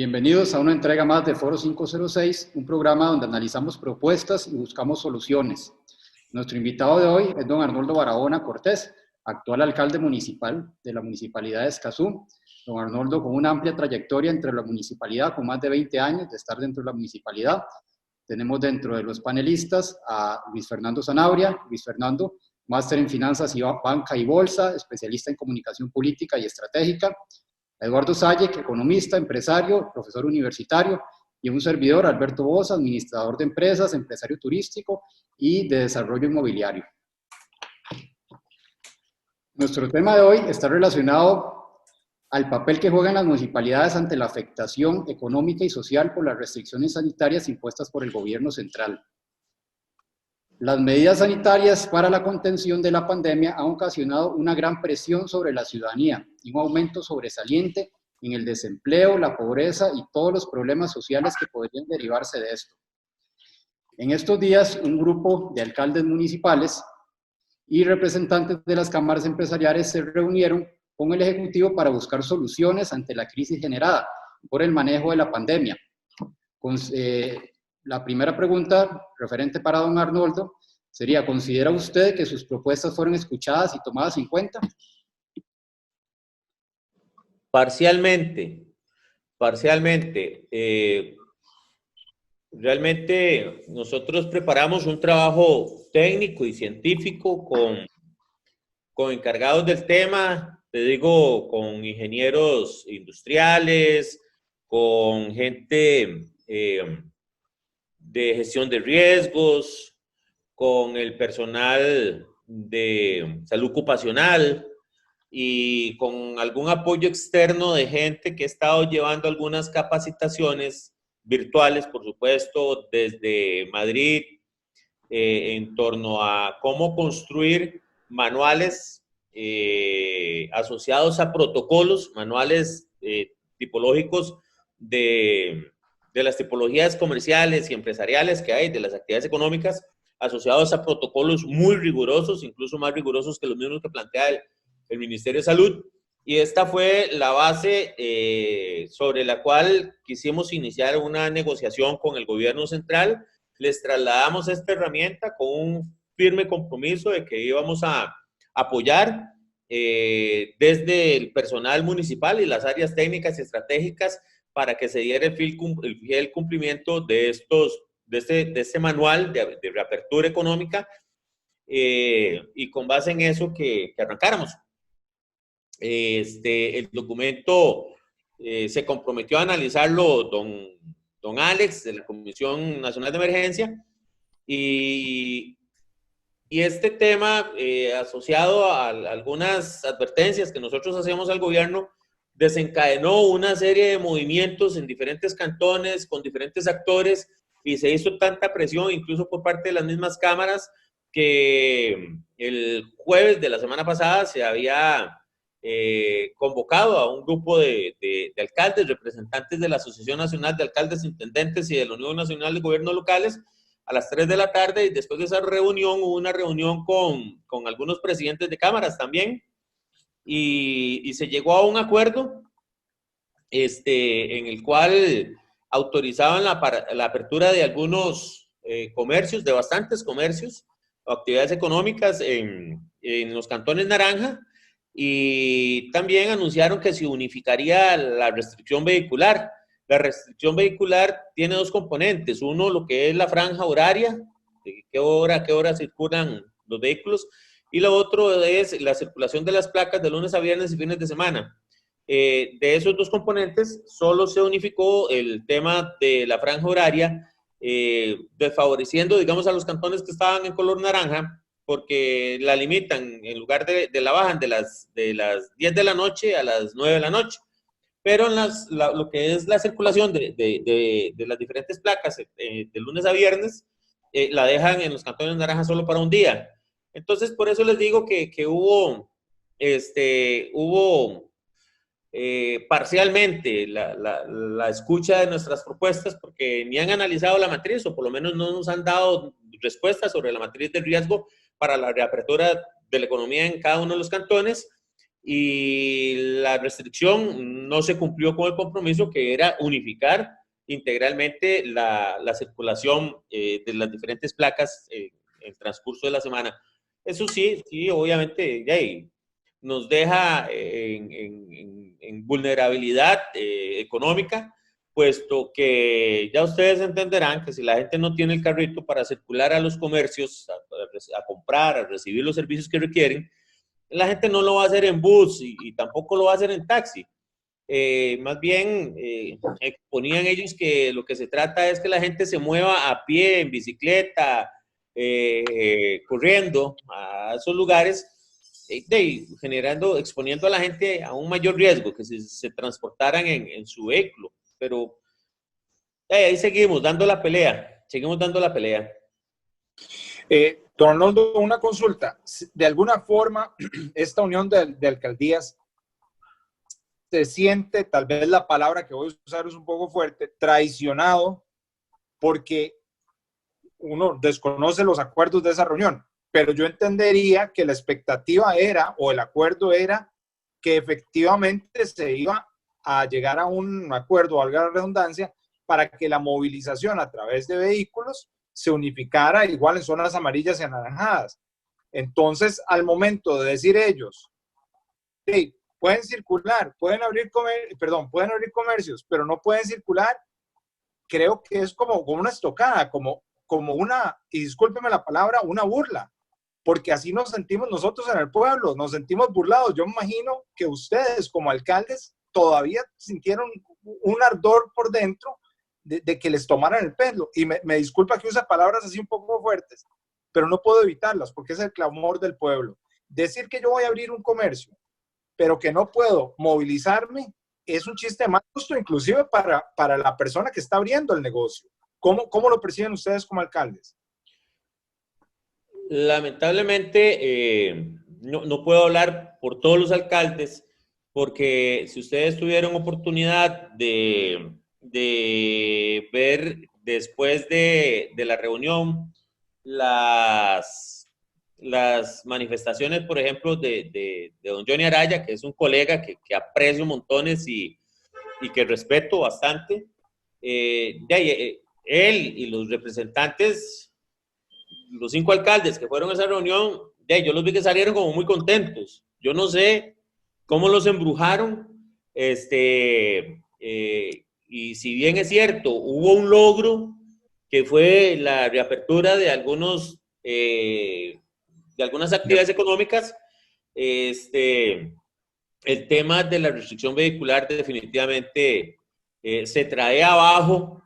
Bienvenidos a una entrega más de Foro 506, un programa donde analizamos propuestas y buscamos soluciones. Nuestro invitado de hoy es don Arnoldo Barahona Cortés, actual alcalde municipal de la Municipalidad de Escazú. Don Arnoldo con una amplia trayectoria entre la municipalidad, con más de 20 años de estar dentro de la municipalidad. Tenemos dentro de los panelistas a Luis Fernando Zanabria. Luis Fernando, máster en Finanzas y Banca y Bolsa, especialista en Comunicación Política y Estratégica. Eduardo Sayek, economista, empresario, profesor universitario, y un servidor, Alberto Boza, administrador de empresas, empresario turístico y de desarrollo inmobiliario. Nuestro tema de hoy está relacionado al papel que juegan las municipalidades ante la afectación económica y social por las restricciones sanitarias impuestas por el gobierno central. Las medidas sanitarias para la contención de la pandemia han ocasionado una gran presión sobre la ciudadanía y un aumento sobresaliente en el desempleo, la pobreza y todos los problemas sociales que podrían derivarse de esto. En estos días, un grupo de alcaldes municipales y representantes de las cámaras empresariales se reunieron con el Ejecutivo para buscar soluciones ante la crisis generada por el manejo de la pandemia. La primera pregunta, referente para don Arnoldo, sería: ¿considera usted que sus propuestas fueron escuchadas y tomadas en cuenta? Parcialmente. Realmente nosotros preparamos un trabajo técnico y científico con encargados del tema, te digo, con ingenieros industriales, con gente de gestión de riesgos, con el personal de salud ocupacional y con algún apoyo externo de gente que ha estado llevando algunas capacitaciones virtuales, por supuesto, desde Madrid, en torno a cómo construir manuales asociados a protocolos, manuales tipológicos de las tipologías comerciales y empresariales que hay, de las actividades económicas, asociados a protocolos muy rigurosos, incluso más rigurosos que los mismos que plantea el Ministerio de Salud. Y esta fue la base sobre la cual quisimos iniciar una negociación con el gobierno central. Les trasladamos esta herramienta con un firme compromiso de que íbamos a apoyar desde el personal municipal y las áreas técnicas y estratégicas para que se diera el fiel cumplimiento de este manual de reapertura económica y con base en eso que arrancáramos. El documento se comprometió a analizarlo don Alex de la Comisión Nacional de Emergencia y este tema asociado a algunas advertencias que nosotros hacíamos al gobierno desencadenó una serie de movimientos en diferentes cantones con diferentes actores y se hizo tanta presión incluso por parte de las mismas cámaras que el jueves de la semana pasada se había convocado a un grupo de alcaldes, representantes de la Asociación Nacional de Alcaldes, Intendentes y de la Unión Nacional de Gobiernos Locales a las 3 de la tarde, y después de esa reunión hubo una reunión con algunos presidentes de cámaras también y se llegó a un acuerdo en el cual autorizaban la apertura de algunos comercios, de bastantes comercios o actividades económicas en los cantones naranja. Y también anunciaron que se unificaría la restricción vehicular. La restricción vehicular tiene dos componentes. Uno, lo que es la franja horaria, de qué hora circulan los vehículos. Y lo otro es la circulación de las placas de lunes a viernes y fines de semana. De esos dos componentes, solo se unificó el tema de la franja horaria, desfavoreciendo, digamos, a los cantones que estaban en color naranja, porque la limitan, en lugar de la bajan de las 10 de la noche a las 9 de la noche. Pero en lo que es la circulación de las diferentes placas de lunes a viernes, la dejan en los cantones naranja solo para un día. Entonces, por eso les digo que hubo parcialmente la escucha de nuestras propuestas, porque ni han analizado la matriz, o por lo menos no nos han dado respuestas sobre la matriz de riesgo para la reapertura de la economía en cada uno de los cantones, y la restricción no se cumplió con el compromiso que era unificar integralmente la circulación de las diferentes placas en el transcurso de la semana. Eso sí, obviamente, nos deja en vulnerabilidad económica, puesto que ya ustedes entenderán que si la gente no tiene el carrito para circular a los comercios, a comprar, a recibir los servicios que requieren, la gente no lo va a hacer en bus y tampoco lo va a hacer en taxi. Más bien, exponían ellos que lo que se trata es que la gente se mueva a pie, en bicicleta, corriendo a esos lugares, exponiendo a la gente a un mayor riesgo que si se transportaran en su vehículo. Pero ahí seguimos dando la pelea, Don Arnoldo, una consulta. De alguna forma, esta unión de alcaldías se siente, tal vez la palabra que voy a usar es un poco fuerte, traicionado, porque uno desconoce los acuerdos de esa reunión, pero yo entendería que la expectativa era, o el acuerdo era, que efectivamente se iba a llegar a un acuerdo, valga la redundancia, para que la movilización a través de vehículos se unificara igual en zonas amarillas y anaranjadas. Entonces, al momento de decir ellos, hey, pueden circular, pueden abrir comercios, pero no pueden circular, creo que es como una estocada, como una, y discúlpeme la palabra, una burla, porque así nos sentimos nosotros en el pueblo, nos sentimos burlados. Yo me imagino que ustedes como alcaldes todavía sintieron un ardor por dentro de que les tomaran el pelo, y me disculpa que use palabras así un poco fuertes, pero no puedo evitarlas porque es el clamor del pueblo. Decir que yo voy a abrir un comercio, pero que no puedo movilizarme, es un chiste mal justo, inclusive para la persona que está abriendo el negocio. ¿Cómo lo perciben ustedes como alcaldes? Lamentablemente, no puedo hablar por todos los alcaldes, porque si ustedes tuvieron oportunidad de ver después de la reunión las manifestaciones, por ejemplo, de don Johnny Araya, que es un colega que aprecio montones y que respeto bastante, él y los representantes, los 5 alcaldes que fueron a esa reunión, yo los vi que salieron como muy contentos. Yo no sé cómo los embrujaron, y si bien es cierto, hubo un logro que fue la reapertura de algunas actividades económicas, el tema de la restricción vehicular definitivamente se trae abajo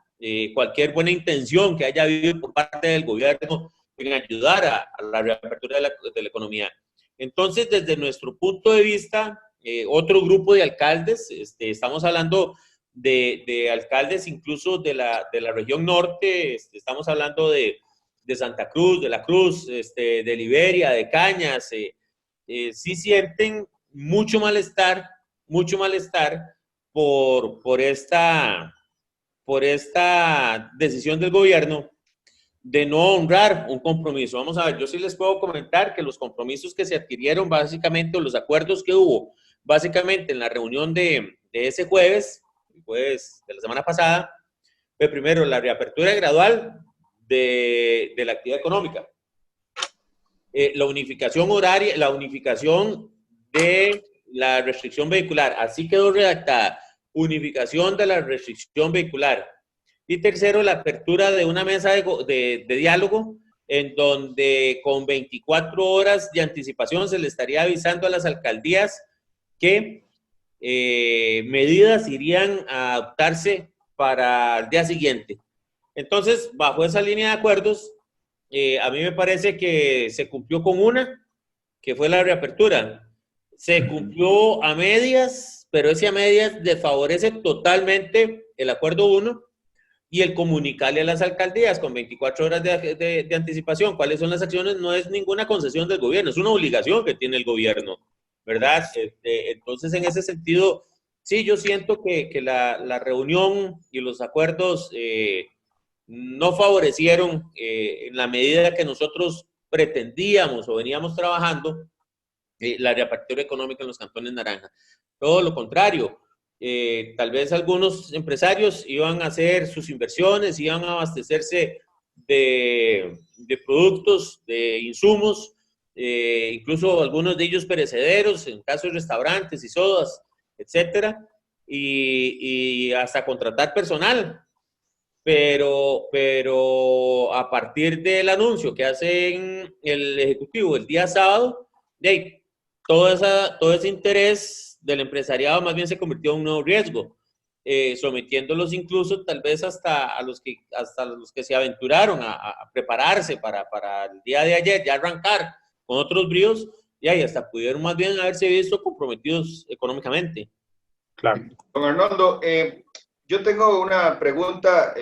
cualquier buena intención que haya habido por parte del gobierno en ayudar a la reapertura de la economía. Entonces, desde nuestro punto de vista, otro grupo de alcaldes, estamos hablando de alcaldes incluso de la región norte, estamos hablando de Santa Cruz, de La Cruz, de Liberia, de Cañas, sí sienten mucho malestar por esta decisión del gobierno de no honrar un compromiso. Vamos a ver, yo sí les puedo comentar que los compromisos que se adquirieron básicamente, o los acuerdos que hubo básicamente en la reunión de ese jueves de la semana pasada, fue primero la reapertura gradual de la actividad económica, la unificación horaria, la unificación de la restricción vehicular, así quedó redactada, unificación de la restricción vehicular. Y tercero, la apertura de una mesa de diálogo en donde con 24 horas de anticipación se le estaría avisando a las alcaldías que medidas irían a adoptarse para el día siguiente. Entonces, bajo esa línea de acuerdos, a mí me parece que se cumplió con una, que fue la reapertura. Se cumplió a medias, pero ese a medias desfavorece totalmente el acuerdo 1 y el comunicarle a las alcaldías con 24 horas de anticipación cuáles son las acciones no es ninguna concesión del gobierno, es una obligación que tiene el gobierno, ¿verdad? Entonces, en ese sentido, sí, yo siento que la reunión y los acuerdos no favorecieron en la medida que nosotros pretendíamos o veníamos trabajando la reapertura económica en los cantones naranjas. todo lo contrario. Tal vez algunos empresarios iban a hacer sus inversiones, iban a abastecerse de productos, de insumos, incluso algunos de ellos perecederos, en caso de restaurantes y sodas, etcétera, y hasta contratar personal. Pero a partir del anuncio que hacen el Ejecutivo el día sábado, todo ese interés del empresariado más bien se convirtió en un nuevo riesgo, sometiéndolos incluso tal vez hasta los que se aventuraron a prepararse para el día de ayer, ya arrancar con otros bríos, y hasta pudieron más bien haberse visto comprometidos económicamente. Claro. Don Arnoldo, yo tengo una pregunta.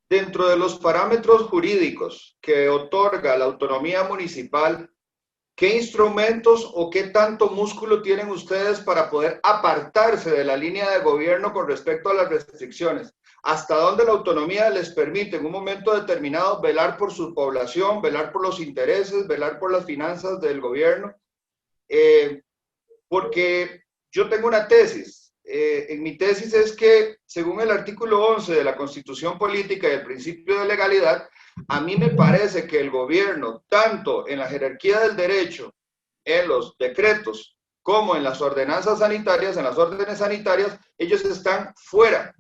Dentro de los parámetros jurídicos que otorga la autonomía municipal, ¿qué instrumentos o qué tanto músculo tienen ustedes para poder apartarse de la línea de gobierno con respecto a las restricciones? ¿Hasta dónde la autonomía les permite en un momento determinado velar por su población, velar por los intereses, velar por las finanzas del gobierno? Porque yo tengo una tesis. En mi tesis es que, según el artículo 11 de la Constitución Política y el principio de legalidad, a mí me parece que el gobierno, tanto en la jerarquía del derecho, en los decretos, como en las ordenanzas sanitarias, en las órdenes sanitarias, ellos están fuera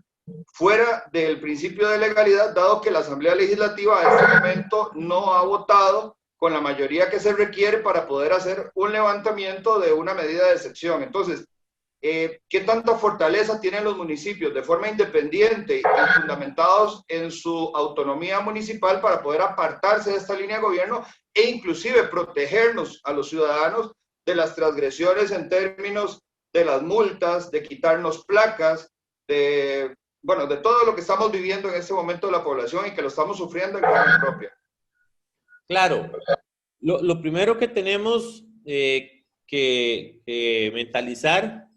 del principio de legalidad, dado que la Asamblea Legislativa a este momento no ha votado con la mayoría que se requiere para poder hacer un levantamiento de una medida de excepción. Entonces, ¿qué tanta fortaleza tienen los municipios de forma independiente y fundamentados en su autonomía municipal para poder apartarse de esta línea de gobierno e inclusive protegernos a los ciudadanos de las transgresiones en términos de las multas, de quitarnos placas, de todo lo que estamos viviendo en este momento de la población y que lo estamos sufriendo en carne propia? Claro, lo primero que tenemos que mentalizar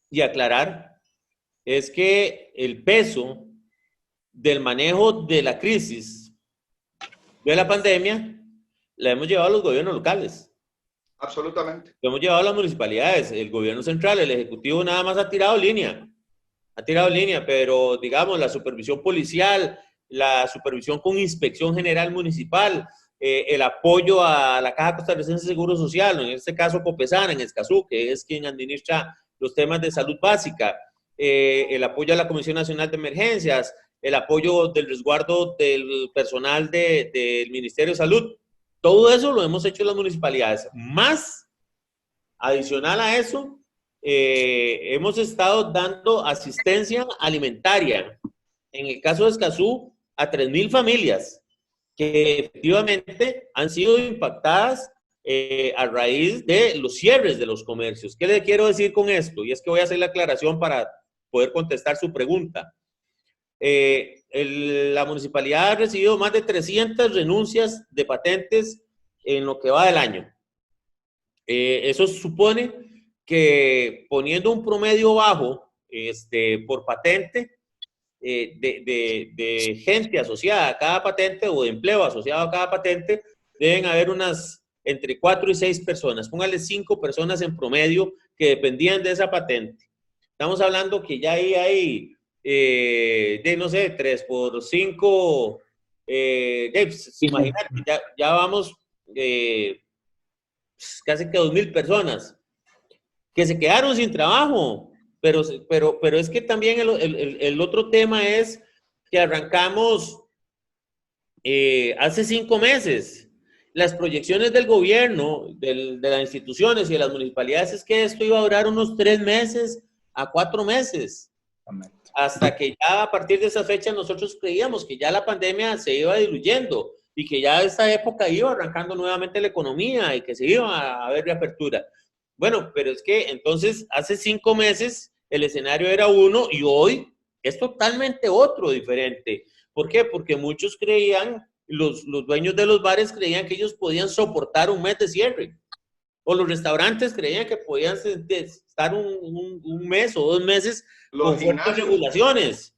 y aclarar es que el peso del manejo de la crisis de la pandemia la hemos llevado a los gobiernos locales. Absolutamente. Lo hemos llevado a las municipalidades. El gobierno central, el ejecutivo nada más ha tirado línea, pero digamos la supervisión policial, la supervisión con inspección general municipal, el apoyo a la Caja Costarricense de Seguro Social, en este caso Copesana, en Escazú, que es quien administra los temas de salud básica, el apoyo a la Comisión Nacional de Emergencias, el apoyo del resguardo del personal del Ministerio de Salud. Todo eso lo hemos hecho en las municipalidades. Más, adicional a eso, hemos estado dando asistencia alimentaria, en el caso de Escazú, a 3,000 familias que efectivamente han sido impactadas a raíz de los cierres de los comercios. ¿Qué le quiero decir con esto? Y es que voy a hacer la aclaración para poder contestar su pregunta. La municipalidad ha recibido más de 300 renuncias de patentes en lo que va del año. Eso supone que poniendo un promedio bajo por patente de gente asociada a cada patente o de empleo asociado a cada patente, deben haber unas entre 4 y 6 personas. Póngale 5 personas en promedio que dependían de esa patente. Estamos hablando que ya ahí hay, no sé, 3 por 5, imagínate, ya vamos casi que 2,000 personas que se quedaron sin trabajo. Pero es que también el otro tema es que arrancamos hace 5 meses. Las proyecciones del gobierno, de las instituciones y de las municipalidades es que esto iba a durar unos 3 meses a 4 meses. Hasta que ya a partir de esa fecha nosotros creíamos que ya la pandemia se iba diluyendo y que ya esta época iba arrancando nuevamente la economía y que se iba a haber reapertura. Bueno, pero es que entonces hace 5 meses el escenario era uno y hoy es totalmente otro, diferente. ¿Por qué? Porque muchos creían, los dueños de los bares creían que ellos podían soportar un mes de cierre. O los restaurantes creían que podían estar un mes o 2 meses con fuertes regulaciones.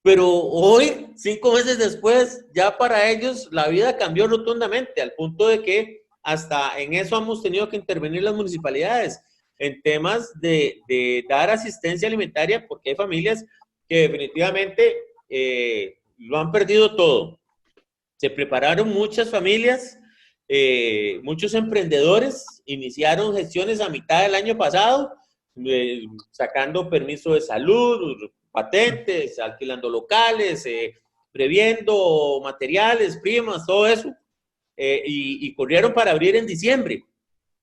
Pero hoy, 5 meses después, ya para ellos la vida cambió rotundamente, al punto de que hasta en eso hemos tenido que intervenir las municipalidades. en temas de dar asistencia alimentaria, porque hay familias que definitivamente lo han perdido todo. Se prepararon muchas familias, muchos emprendedores iniciaron gestiones a mitad del año pasado, sacando permiso de salud, patentes, alquilando locales, previendo materiales, primas, todo eso, y corrieron para abrir en diciembre.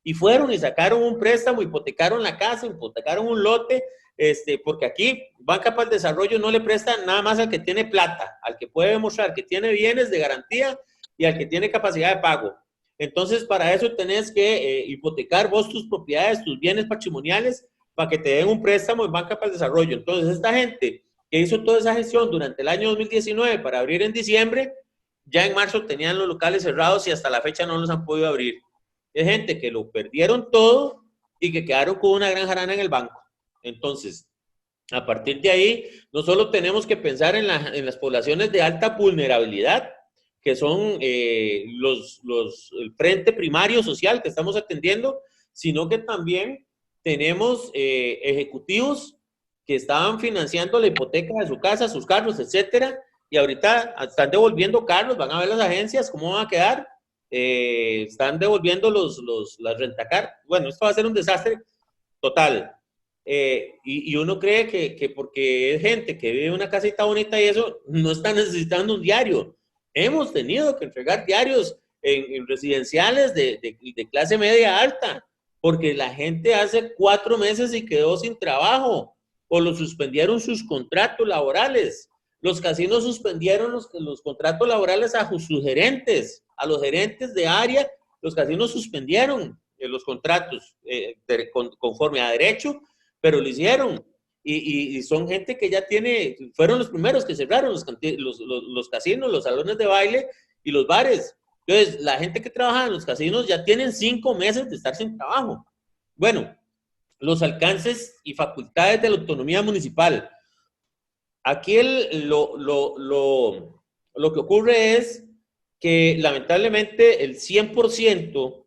Y fueron y sacaron un préstamo, hipotecaron la casa, hipotecaron un lote, porque aquí Banca para el Desarrollo no le presta nada más al que tiene plata, al que puede demostrar que tiene bienes de garantía y al que tiene capacidad de pago. Entonces, para eso tenés que hipotecar vos tus propiedades, tus bienes patrimoniales, para que te den un préstamo en Banca para el Desarrollo. Entonces, esta gente que hizo toda esa gestión durante el año 2019 para abrir en diciembre, ya en marzo tenían los locales cerrados y hasta la fecha no los han podido abrir. Es gente que lo perdieron todo y que quedaron con una gran jarana en el banco. Entonces, a partir de ahí, no solo tenemos que pensar en las poblaciones de alta vulnerabilidad, que son el frente primario social que estamos atendiendo, sino que también tenemos ejecutivos que estaban financiando la hipoteca de su casa, sus carros, etcétera, y ahorita están devolviendo carros, van a ver las agencias cómo van a quedar, están devolviendo las rentacar. Bueno, esto va a ser un desastre total. Y uno cree que porque es gente que vive en una casita bonita y eso, no está necesitando un diario. Hemos tenido que entregar diarios en residenciales de clase media alta, porque la gente hace 4 meses y quedó sin trabajo, o lo suspendieron sus contratos laborales. Los casinos suspendieron los contratos laborales a sus gerentes, a los gerentes de área, los casinos suspendieron los contratos conforme a derecho, pero lo hicieron. Y son gente que ya fueron los primeros que cerraron los casinos, los salones de baile y los bares. Entonces, la gente que trabaja en los casinos ya tienen 5 meses de estar sin trabajo. Bueno, los alcances y facultades de la autonomía municipal. Aquí lo que ocurre es que lamentablemente el 100%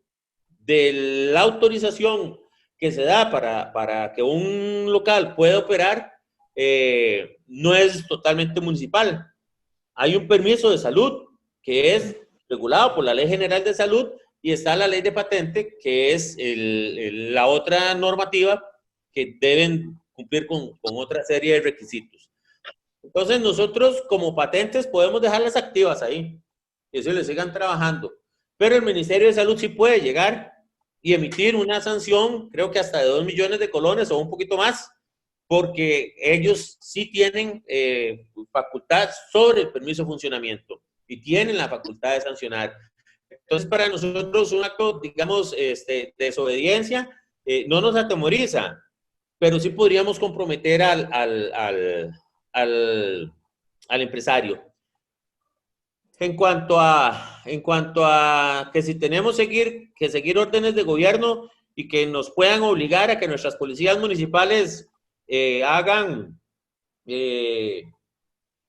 de la autorización que se da para que un local pueda operar no es totalmente municipal. Hay un permiso de salud que es regulado por la Ley General de Salud y está la Ley de Patente, que es la otra normativa que deben cumplir con otra serie de requisitos. Entonces nosotros como patentes podemos dejarlas activas ahí y eso le sigan trabajando, pero el Ministerio de Salud sí puede llegar y emitir una sanción, creo que hasta de 2 millones de colones o un poquito más, porque ellos sí tienen facultad sobre el permiso de funcionamiento y tienen la facultad de sancionar. Entonces, para nosotros un acto, digamos, de desobediencia no nos atemoriza, pero sí podríamos comprometer al empresario. En cuanto a que si tenemos que seguir órdenes de gobierno y que nos puedan obligar a que nuestras policías municipales hagan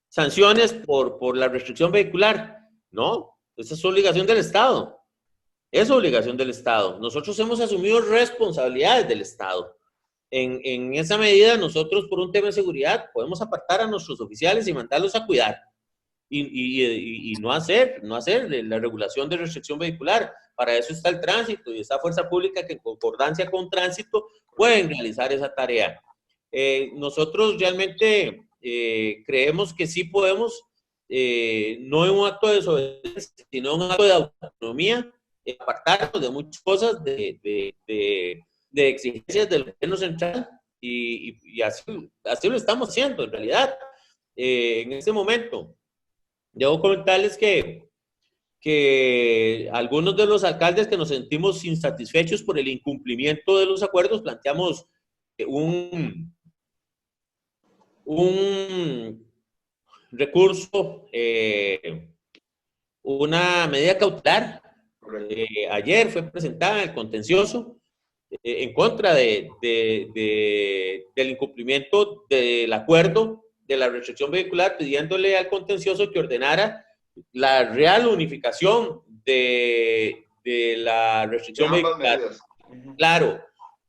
sanciones por la restricción vehicular, no, esa es obligación del Estado. Es obligación del Estado. Nosotros hemos asumido responsabilidades del Estado. En esa medida, nosotros, por un tema de seguridad, podemos apartar a nuestros oficiales y mandarlos a cuidar. Y no hacer la regulación de restricción vehicular. Para eso está el tránsito y esta fuerza pública que en concordancia con tránsito pueden realizar esa tarea. Nosotros realmente creemos que sí podemos, no en un acto de desobediencia, sino en un acto de autonomía, apartarnos de muchas cosas, de exigencias del gobierno central y así lo estamos haciendo en realidad. En este momento, debo comentarles que algunos de los alcaldes que nos sentimos insatisfechos por el incumplimiento de los acuerdos, planteamos un recurso, una medida cautelar. Ayer fue presentada el contencioso en contra del incumplimiento del acuerdo de la restricción vehicular, pidiéndole al contencioso que ordenara la real unificación de la restricción vehicular. Claro,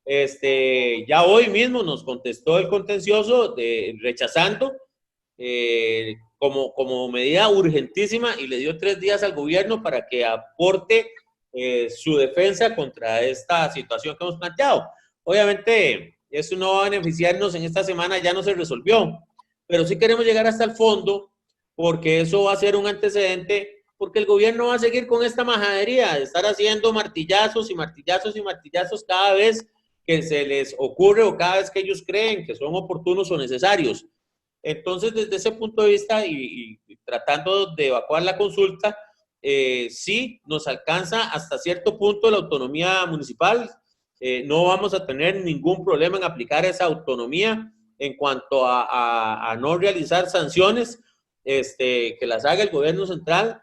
Ya hoy mismo nos contestó el contencioso rechazando como medida urgentísima y le dio 3 días al gobierno para que aporte su defensa contra esta situación que hemos planteado. Obviamente, eso no va a beneficiarnos en esta semana, ya no se resolvió, pero sí queremos llegar hasta el fondo porque eso va a ser un antecedente, porque el gobierno va a seguir con esta majadería de estar haciendo martillazos y martillazos y martillazos cada vez que se les ocurre o cada vez que ellos creen que son oportunos o necesarios. Entonces, desde ese punto de vista y tratando de evacuar la consulta, sí nos alcanza hasta cierto punto la autonomía municipal. No vamos a tener ningún problema en aplicar esa autonomía en cuanto a no realizar sanciones que las haga el gobierno central.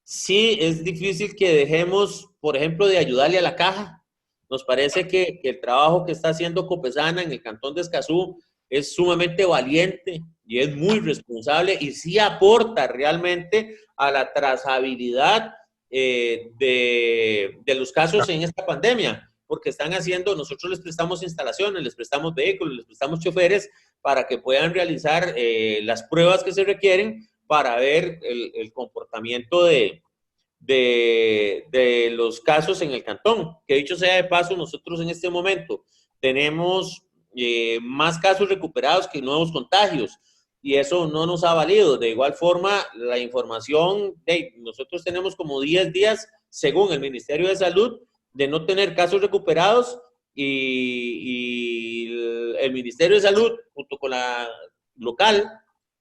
Sí es difícil que dejemos, por ejemplo, de ayudarle a la caja. Nos parece que el trabajo que está haciendo Copesana en el cantón de Escazú es sumamente valiente y es muy responsable y sí aporta realmente a la trazabilidad de los casos en esta pandemia, porque están haciendo, nosotros les prestamos instalaciones, les prestamos vehículos, les prestamos choferes para que puedan realizar las pruebas que se requieren para ver el comportamiento de los casos en el cantón. Que dicho sea de paso, nosotros en este momento tenemos más casos recuperados que nuevos contagios y eso no nos ha valido. De igual forma, la información, nosotros tenemos como 10 días, según el Ministerio de Salud, de no tener casos recuperados y el Ministerio de Salud, junto con la local,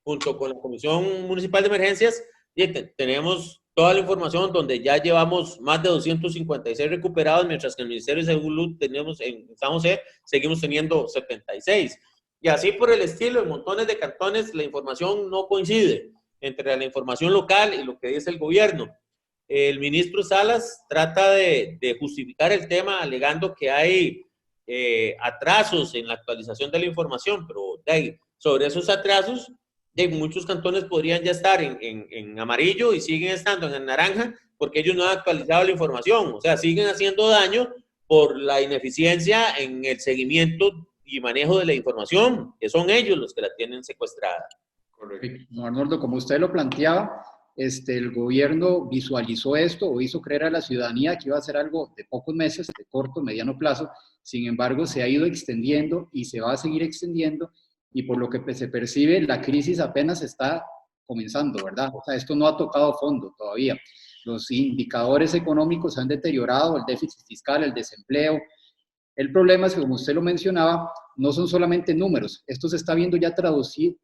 junto con la Comisión Municipal de Emergencias, tenemos toda la información donde ya llevamos más de 256 recuperados, mientras que en el Ministerio de Salud tenemos, en San José seguimos teniendo 76. Y así por el estilo, en montones de cantones la información no coincide entre la información local y lo que dice el gobierno. El ministro Salas trata de justificar el tema alegando que hay atrasos en la actualización de la información, pero sobre esos atrasos, muchos cantones podrían ya estar en amarillo y siguen estando en naranja porque ellos no han actualizado la información. O sea, siguen haciendo daño por la ineficiencia en el seguimiento y manejo de la información, que son ellos los que la tienen secuestrada. Correcto. No, Arnoldo, como usted lo planteaba, el gobierno visualizó esto o hizo creer a la ciudadanía que iba a ser algo de pocos meses, de corto, mediano plazo. Sin embargo, se ha ido extendiendo y se va a seguir extendiendo. Y por lo que se percibe, la crisis apenas está comenzando, ¿verdad? O sea, esto no ha tocado fondo todavía. Los indicadores económicos se han deteriorado, el déficit fiscal, el desempleo. El problema es que, como usted lo mencionaba, no son solamente números. Esto se está viendo ya traducido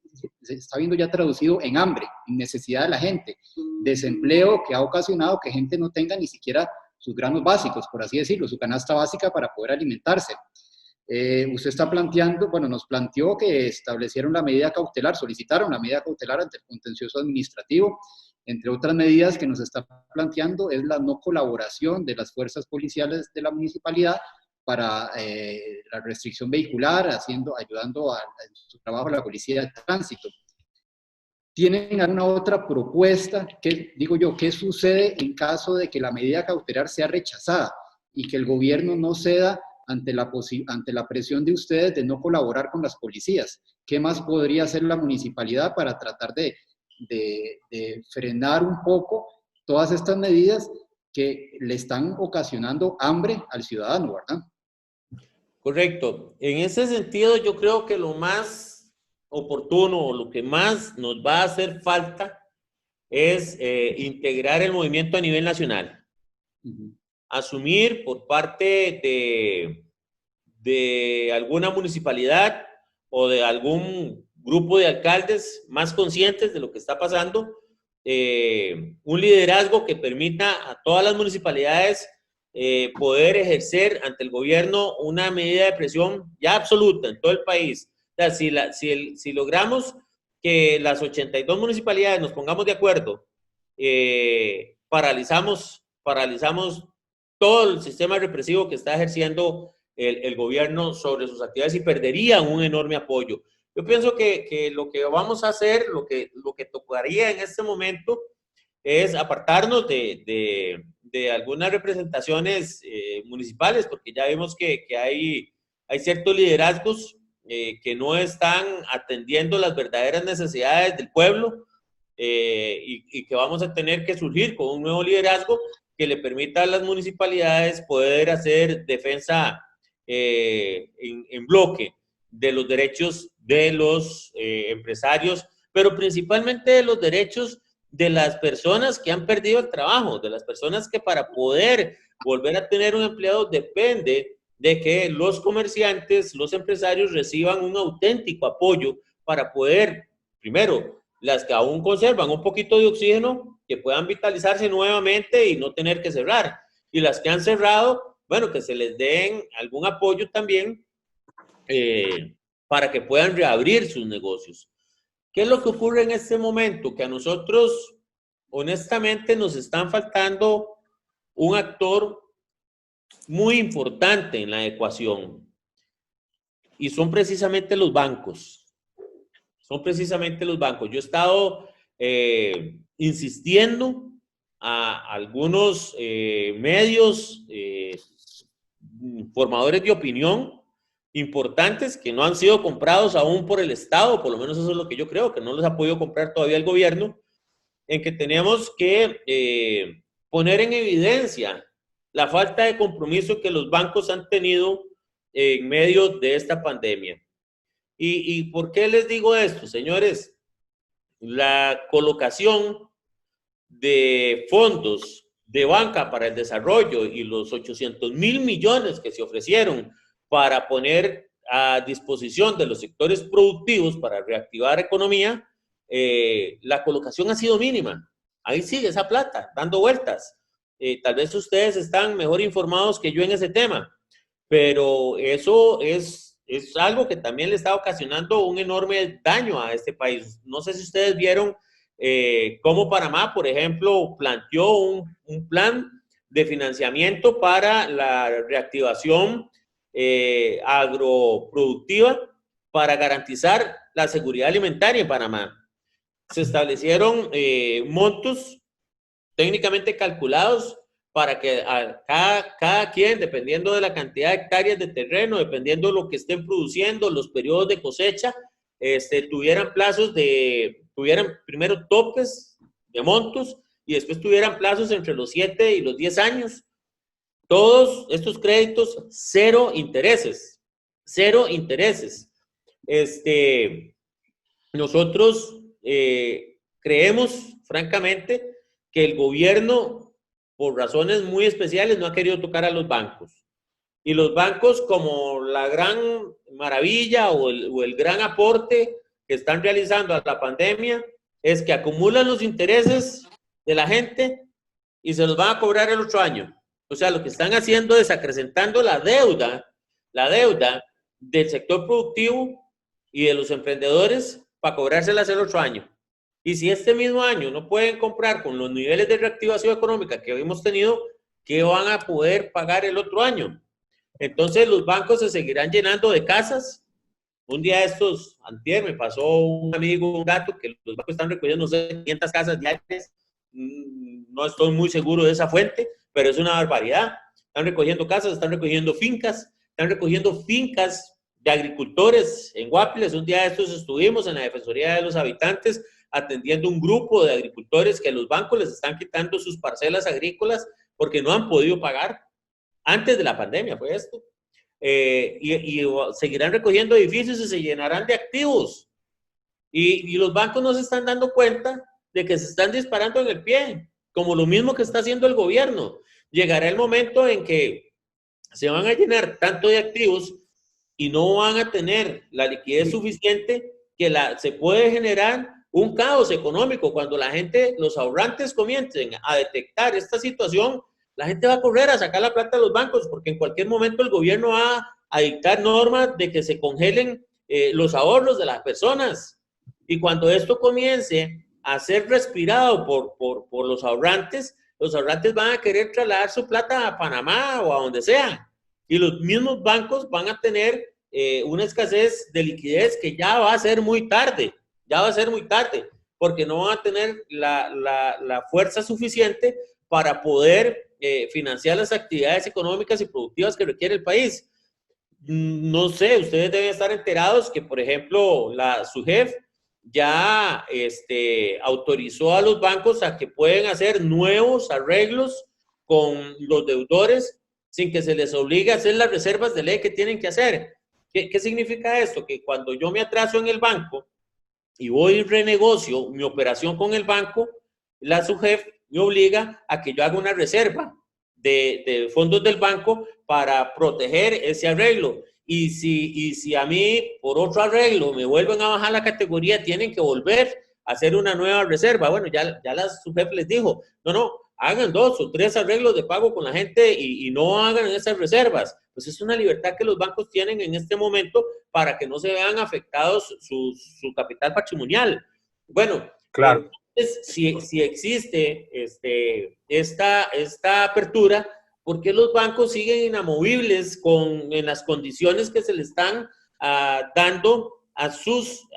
en hambre, en necesidad de la gente. Desempleo que ha ocasionado que gente no tenga ni siquiera sus granos básicos, por así decirlo, su canasta básica para poder alimentarse. Usted está planteando, bueno, nos planteó que establecieron la medida cautelar, solicitaron la medida cautelar ante el contencioso administrativo. Entre otras medidas que nos está planteando es la no colaboración de las fuerzas policiales de la municipalidad para la restricción vehicular, ayudando en su trabajo a la policía de tránsito. ¿Tienen alguna otra propuesta? ¿Qué sucede en caso de que la medida cautelar sea rechazada y que el gobierno no ceda ante la presión de ustedes de no colaborar con las policías? ¿Qué más podría hacer la municipalidad para tratar de frenar un poco todas estas medidas que le están ocasionando hambre al ciudadano, ¿verdad? Correcto. En ese sentido, yo creo que lo más oportuno o lo que más nos va a hacer falta es integrar el movimiento a nivel nacional. Asumir por parte de alguna municipalidad o de algún grupo de alcaldes más conscientes de lo que está pasando, un liderazgo que permita a todas las municipalidades poder ejercer ante el gobierno una medida de presión ya absoluta en todo el país. O sea, si logramos que las 82 municipalidades nos pongamos de acuerdo, paralizamos todo el sistema represivo que está ejerciendo el gobierno sobre sus actividades y perderían un enorme apoyo. Yo pienso que lo que vamos a hacer, lo que tocaría en este momento es apartarnos de de algunas representaciones municipales, porque ya vemos que hay ciertos liderazgos que no están atendiendo las verdaderas necesidades del pueblo y que vamos a tener que surgir con un nuevo liderazgo que le permita a las municipalidades poder hacer defensa en bloque de los derechos de los empresarios, pero principalmente de los derechos de las personas que han perdido el trabajo, de las personas que para poder volver a tener un empleado depende de que los comerciantes, los empresarios reciban un auténtico apoyo para poder, primero, las que aún conservan un poquito de oxígeno, que puedan vitalizarse nuevamente y no tener que cerrar. Y las que han cerrado, bueno, que se les den algún apoyo también para que puedan reabrir sus negocios. ¿Qué es lo que ocurre en este momento? Que a nosotros, honestamente, nos están faltando un actor muy importante en la ecuación. Y son precisamente los bancos. Son precisamente los bancos. Yo he estado insistiendo a algunos medios, formadores de opinión, importantes que no han sido comprados aún por el Estado, por lo menos eso es lo que yo creo, que no los ha podido comprar todavía el gobierno, en que tenemos que poner en evidencia la falta de compromiso que los bancos han tenido en medio de esta pandemia. ¿Y por qué les digo esto, señores? La colocación de fondos de banca para el desarrollo y los 800.000 millones que se ofrecieron para poner a disposición de los sectores productivos para reactivar economía, la colocación ha sido mínima. Ahí sigue esa plata, dando vueltas. Tal vez ustedes están mejor informados que yo en ese tema, pero eso es algo que también le está ocasionando un enorme daño a este país. No sé si ustedes vieron cómo Panamá, por ejemplo, planteó un plan de financiamiento para la reactivación agroproductiva para garantizar la seguridad alimentaria en Panamá. Se establecieron montos técnicamente calculados para que cada quien, dependiendo de la cantidad de hectáreas de terreno, dependiendo de lo que estén produciendo, los periodos de cosecha, tuvieran primero topes de montos y después tuvieran plazos entre los 7 y los 10 años. Todos estos créditos, cero intereses. Nosotros creemos, francamente, que el gobierno, por razones muy especiales, no ha querido tocar a los bancos. Y los bancos, como la gran maravilla o el gran aporte que están realizando a la pandemia, es que acumulan los intereses de la gente y se los van a cobrar el otro año. O sea, lo que están haciendo es acrecentando la deuda del sector productivo y de los emprendedores para cobrárselas el otro año. Y si este mismo año no pueden comprar con los niveles de reactivación económica que hemos tenido, ¿qué van a poder pagar el otro año? Entonces los bancos se seguirán llenando de casas. Un día de estos, antier, me pasó un amigo, un dato, que los bancos están recogiendo, no sé, 500 casas diarias. No estoy muy seguro de esa fuente, pero es una barbaridad. Están recogiendo casas, están recogiendo fincas de agricultores en Guapiles. Un día de estos estuvimos en la Defensoría de los Habitantes atendiendo un grupo de agricultores que los bancos les están quitando sus parcelas agrícolas porque no han podido pagar. Antes de la pandemia fue esto. Y seguirán recogiendo edificios y se llenarán de activos. Y los bancos no se están dando cuenta de que se están disparando en el pie, como lo mismo que está haciendo el gobierno. Llegará el momento en que se van a llenar tanto de activos y no van a tener la liquidez suficiente que se puede generar un caos económico. Cuando la gente, los ahorrantes comiencen a detectar esta situación, la gente va a correr a sacar la plata de los bancos porque en cualquier momento el gobierno va a dictar normas de que se congelen los ahorros de las personas. Y cuando esto comience a ser respirado por los ahorrantes van a querer trasladar su plata a Panamá o a donde sea. Y los mismos bancos van a tener una escasez de liquidez que ya va a ser muy tarde, porque no van a tener la fuerza suficiente para poder financiar las actividades económicas y productivas que requiere el país. No sé, ustedes deben estar enterados que, por ejemplo, la SUGEF ya autorizó a los bancos a que pueden hacer nuevos arreglos con los deudores sin que se les obligue a hacer las reservas de ley que tienen que hacer. ¿Qué significa esto? Que cuando yo me atraso en el banco y voy y renegocio mi operación con el banco, la SUGEF me obliga a que yo haga una reserva de fondos del banco para proteger ese arreglo. Y si a mí, por otro arreglo, me vuelven a bajar la categoría, tienen que volver a hacer una nueva reserva. Bueno, ya la SUGEF les dijo, no, hagan 2 o 3 arreglos de pago con la gente y no hagan esas reservas. Pues es una libertad que los bancos tienen en este momento para que no se vean afectados su capital patrimonial. Bueno, claro. Entonces, si existe esta apertura, ¿por qué los bancos siguen inamovibles en las condiciones que se le están dando a sus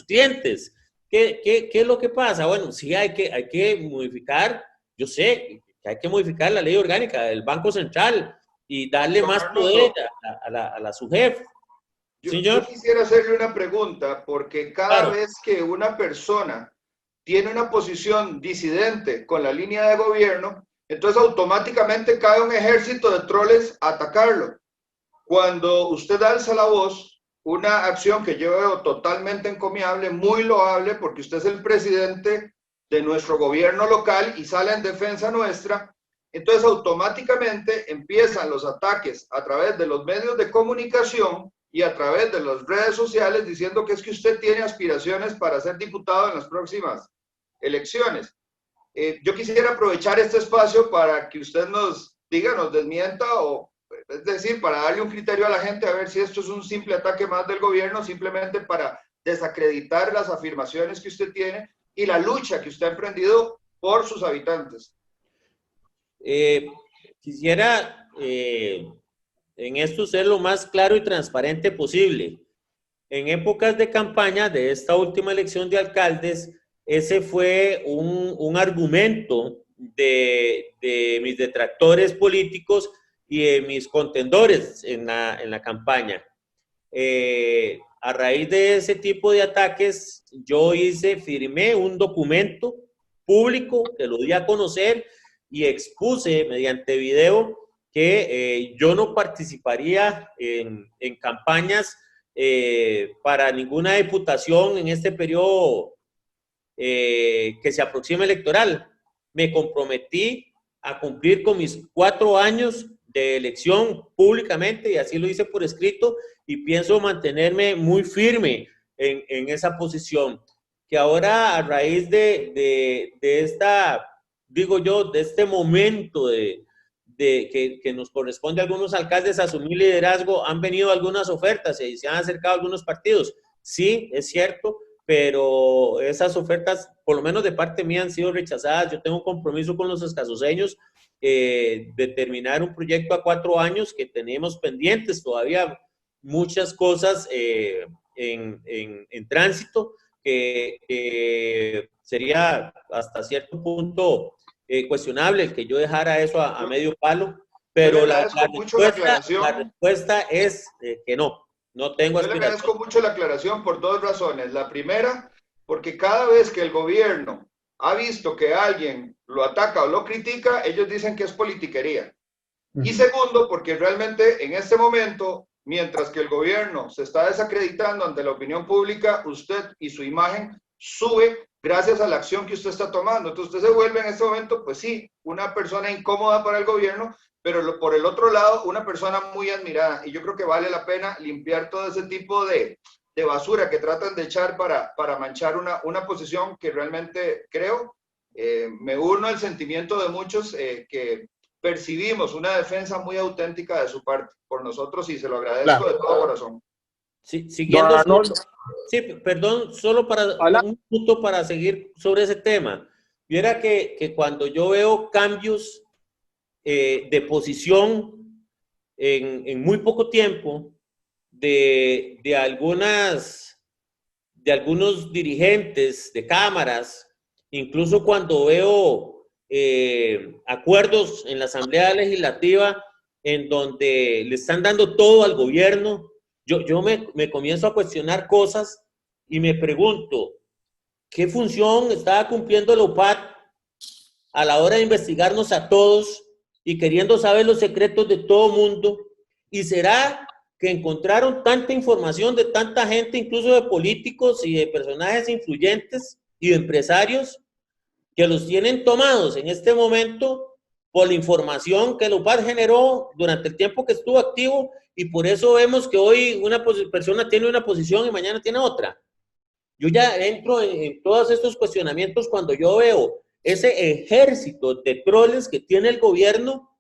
clientes? ¿Qué es lo que pasa? Bueno, sí hay que modificar, yo sé que hay que modificar la ley orgánica del Banco Central y darle más poder a la SUGEF. Yo quisiera hacerle una pregunta, porque cada vez que una persona tiene una posición disidente con la línea de gobierno, entonces automáticamente cae un ejército de troles a atacarlo. Cuando usted alza la voz, una acción que yo veo totalmente encomiable, muy loable, porque usted es el presidente de nuestro gobierno local y sale en defensa nuestra, entonces automáticamente empiezan los ataques a través de los medios de comunicación y a través de las redes sociales diciendo que es que usted tiene aspiraciones para ser diputado en las próximas elecciones. Yo quisiera aprovechar este espacio para que usted nos diga, nos desmienta, o es decir, para darle un criterio a la gente a ver si esto es un simple ataque más del gobierno, simplemente para desacreditar las afirmaciones que usted tiene y la lucha que usted ha emprendido por sus habitantes. Quisiera en esto ser lo más claro y transparente posible. En épocas de campaña de esta última elección de alcaldes, ese fue un argumento de mis detractores políticos y de mis contendores en la campaña. A raíz de ese tipo de ataques, yo firmé un documento público que lo di a conocer y expuse mediante video que yo no participaría en campañas para ninguna diputación en este periodo que se aproxima electoral. Me comprometí a cumplir con mis 4 años de elección públicamente y así lo hice por escrito y pienso mantenerme muy firme en esa posición. Que ahora a raíz de esta, digo yo, de este momento que nos corresponde a algunos alcaldes asumir liderazgo, han venido algunas ofertas y se han acercado algunos partidos. Sí, es cierto, pero esas ofertas, por lo menos de parte mía, han sido rechazadas. Yo tengo un compromiso con los escasoseños de terminar un proyecto a 4 años que tenemos pendientes todavía muchas cosas en tránsito que sería hasta cierto punto cuestionable el que yo dejara eso a medio palo, pero la respuesta es que no tengo aspiración. Yo le agradezco mucho la aclaración por 2 razones. La primera, porque cada vez que el gobierno ha visto que alguien lo ataca o lo critica, ellos dicen que es politiquería. Y segundo, porque realmente en este momento, mientras que el gobierno se está desacreditando ante la opinión pública, usted y su imagen sube gracias a la acción que usted está tomando. Entonces usted se vuelve en este momento, pues sí, una persona incómoda para el gobierno, pero por el otro lado, una persona muy admirada. Y yo creo que vale la pena limpiar todo ese tipo de basura que tratan de echar para manchar una posición que realmente creo, me uno al sentimiento de muchos que percibimos una defensa muy auténtica de su parte por nosotros y se lo agradezco de todo corazón. Sí, siguiendo, sí, perdón, solo para un punto para seguir sobre ese tema. Viera que cuando yo veo cambios de posición en muy poco tiempo de algunos dirigentes de cámaras, incluso cuando veo acuerdos en la Asamblea Legislativa en donde le están dando todo al gobierno. Yo me comienzo a cuestionar cosas y me pregunto, ¿qué función estaba cumpliendo el OPAT a la hora de investigarnos a todos y queriendo saber los secretos de todo mundo? ¿Y será que encontraron tanta información de tanta gente, incluso de políticos y de personajes influyentes y de empresarios, que los tienen tomados en este momento por la información que el OPAT generó durante el tiempo que estuvo activo, y por eso vemos que hoy una persona tiene una posición y mañana tiene otra? Yo ya entro en todos estos cuestionamientos cuando yo veo ese ejército de troles que tiene el gobierno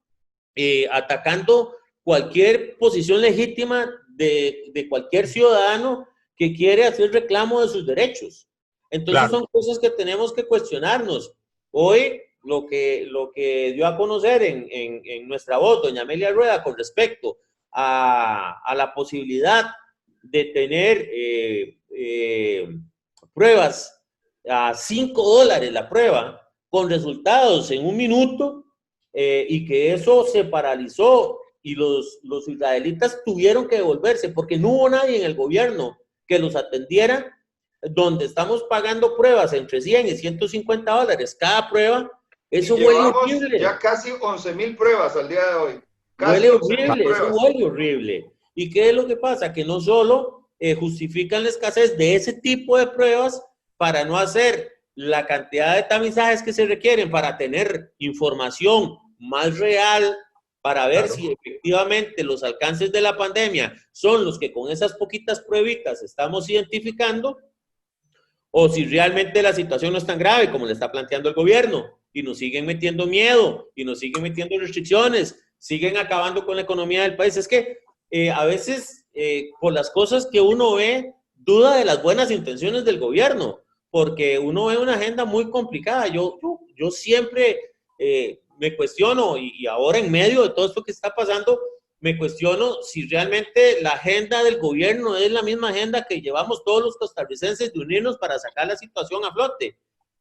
atacando cualquier posición legítima de cualquier ciudadano que quiere hacer reclamo de sus derechos. Entonces son cosas que tenemos que cuestionarnos. Hoy lo que dio a conocer en nuestra voz doña Amelia Rueda con respecto a la posibilidad de tener pruebas a $5 la prueba, con resultados en 1 minuto, y que eso se paralizó y los israelitas tuvieron que devolverse porque no hubo nadie en el gobierno que los atendiera, donde estamos pagando pruebas entre $100 y $150 cada prueba. Eso huele horrible. Ya casi 11,000 pruebas al día de hoy. Huele horrible, eso huele horrible. ¿Y qué es lo que pasa? Que no solo justifican la escasez de ese tipo de pruebas para no hacer la cantidad de tamizajes que se requieren para tener información más real, para ver si efectivamente los alcances de la pandemia son los que con esas poquitas pruebitas estamos identificando, o si realmente la situación no es tan grave como le está planteando el gobierno, y nos siguen metiendo miedo, y nos siguen metiendo restricciones, siguen acabando con la economía del país. Es que a veces, por las cosas que uno ve, duda de las buenas intenciones del gobierno, porque uno ve una agenda muy complicada. Yo siempre me cuestiono, y ahora en medio de todo esto que está pasando, me cuestiono si realmente la agenda del gobierno es la misma agenda que llevamos todos los costarricenses de unirnos para sacar la situación a flote,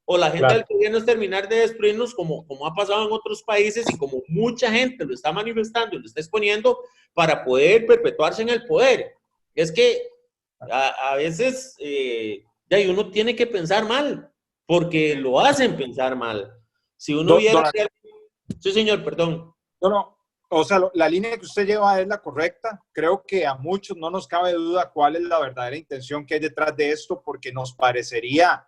o la agenda del gobierno es terminar de destruirnos como ha pasado en otros países y como mucha gente lo está manifestando y lo está exponiendo para poder perpetuarse en el poder. Es que a veces uno tiene que pensar mal, porque lo hacen pensar mal. Si uno viera... Sí, señor, perdón. No, o sea, la línea que usted lleva es la correcta. Creo que a muchos no nos cabe duda cuál es la verdadera intención que hay detrás de esto, porque nos parecería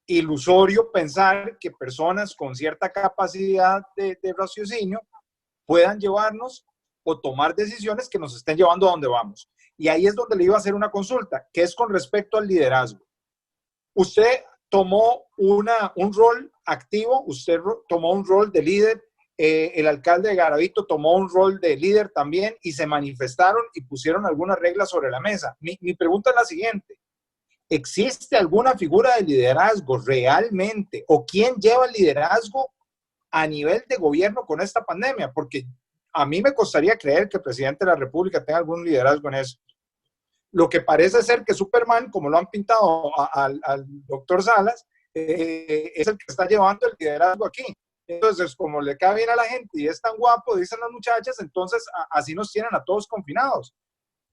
ilusorio pensar que personas con cierta capacidad de raciocinio puedan llevarnos o tomar decisiones que nos estén llevando a donde vamos. Y ahí es donde le iba a hacer una consulta, que es con respecto al liderazgo. Usted tomó un rol activo, usted tomó un rol de líder, el alcalde de Garavito tomó un rol de líder también, y se manifestaron y pusieron algunas reglas sobre la mesa. Mi pregunta es la siguiente: ¿existe alguna figura de liderazgo realmente, o quién lleva el liderazgo a nivel de gobierno con esta pandemia? Porque a mí me costaría creer que el presidente de la República tenga algún liderazgo en eso. Lo que parece ser que Superman, como lo han pintado al doctor Salas, es el que está llevando el liderazgo aquí. Entonces, como le cae bien a la gente y es tan guapo, dicen las muchachas, entonces así nos tienen a todos confinados.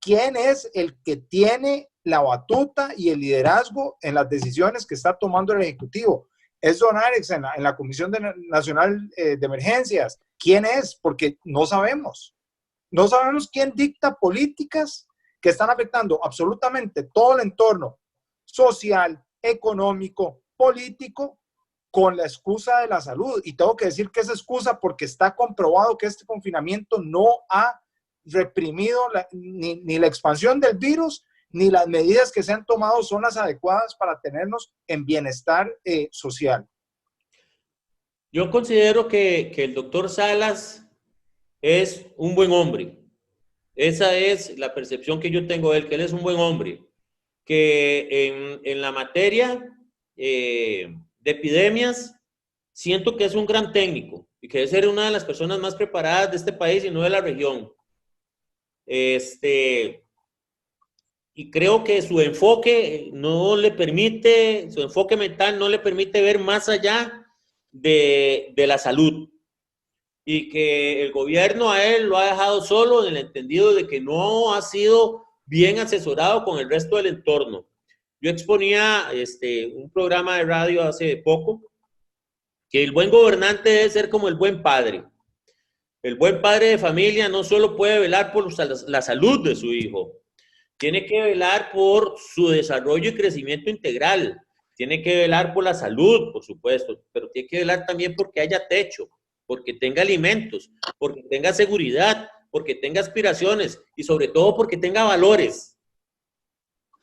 ¿Quién es el que tiene la batuta y el liderazgo en las decisiones que está tomando el Ejecutivo? ¿Es don Alex en la Comisión Nacional de Emergencias? ¿Quién es? Porque no sabemos. No sabemos quién dicta políticas que están afectando absolutamente todo el entorno social, económico, político, con la excusa de la salud. Y tengo que decir que es excusa porque está comprobado que este confinamiento no ha reprimido ni la expansión del virus, ni las medidas que se han tomado son las adecuadas para tenernos en bienestar social. Yo considero que el doctor Salas es un buen hombre. Esa es la percepción que yo tengo de él, que él es un buen hombre, que en la materia de epidemias siento que es un gran técnico y que debe ser una de las personas más preparadas de este país y no de la región. Y creo que su enfoque mental no le permite ver más allá de la salud y que el gobierno a él lo ha dejado solo en el entendido de que no ha sido bien asesorado con el resto del entorno. Yo exponía un programa de radio hace poco que el buen gobernante debe ser como el buen padre. El buen padre de familia no solo puede velar por la salud de su hijo, tiene que velar por su desarrollo y crecimiento integral, tiene que velar por la salud, por supuesto, pero tiene que velar también porque haya techo, porque tenga alimentos, porque tenga seguridad, porque tenga aspiraciones y sobre todo porque tenga valores.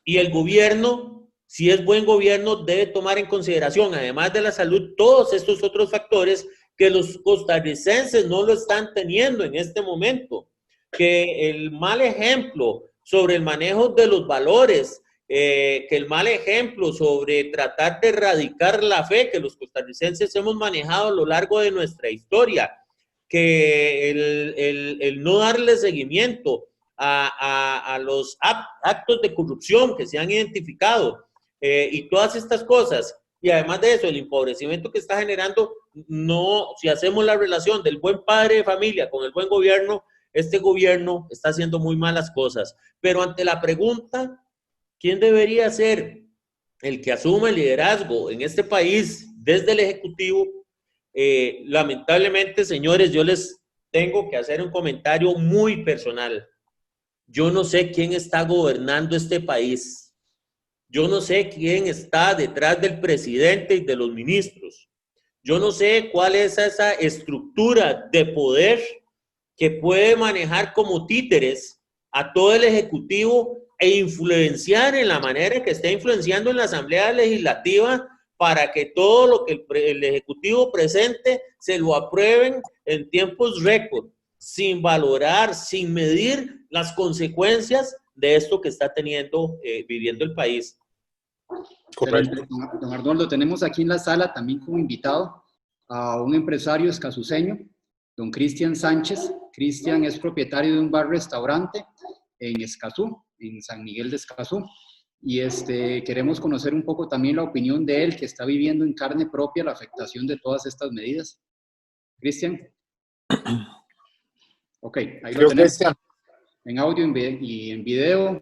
Y el gobierno, si es buen gobierno, debe tomar en consideración, además de la salud, todos estos otros factores que los costarricenses no lo están teniendo en este momento. Que el mal ejemplo sobre el manejo de los valores, que el mal ejemplo sobre tratar de erradicar la fe que los costarricenses hemos manejado a lo largo de nuestra historia, que el no darle seguimiento a los actos de corrupción que se han identificado y todas estas cosas, y además de eso, el empobrecimiento que está generando, no, si hacemos la relación del buen padre de familia con el buen gobierno, este gobierno está haciendo muy malas cosas. Pero ante la pregunta, ¿quién debería ser el que asuma el liderazgo en este país desde el Ejecutivo? Lamentablemente, señores, yo les tengo que hacer un comentario muy personal. Yo no sé quién está gobernando este país. Yo no sé quién está detrás del presidente y de los ministros. Yo no sé cuál es esa estructura de poder que puede manejar como títeres a todo el Ejecutivo e influenciar en la manera en que está influenciando en la Asamblea Legislativa para que todo lo que el Ejecutivo presente se lo aprueben en tiempos récord, sin valorar, sin medir las consecuencias de esto que está viviendo el país. Correcto. Don Arnoldo, tenemos aquí en la sala también como invitado a un empresario escazuceño, don Cristian Sánchez. Cristian es propietario de un bar-restaurante en Escazú, en San Miguel de Escazú. Y queremos conocer un poco también la opinión de él, que está viviendo en carne propia la afectación de todas estas medidas. Cristian. Ok, ahí lo tenemos. En audio y en video.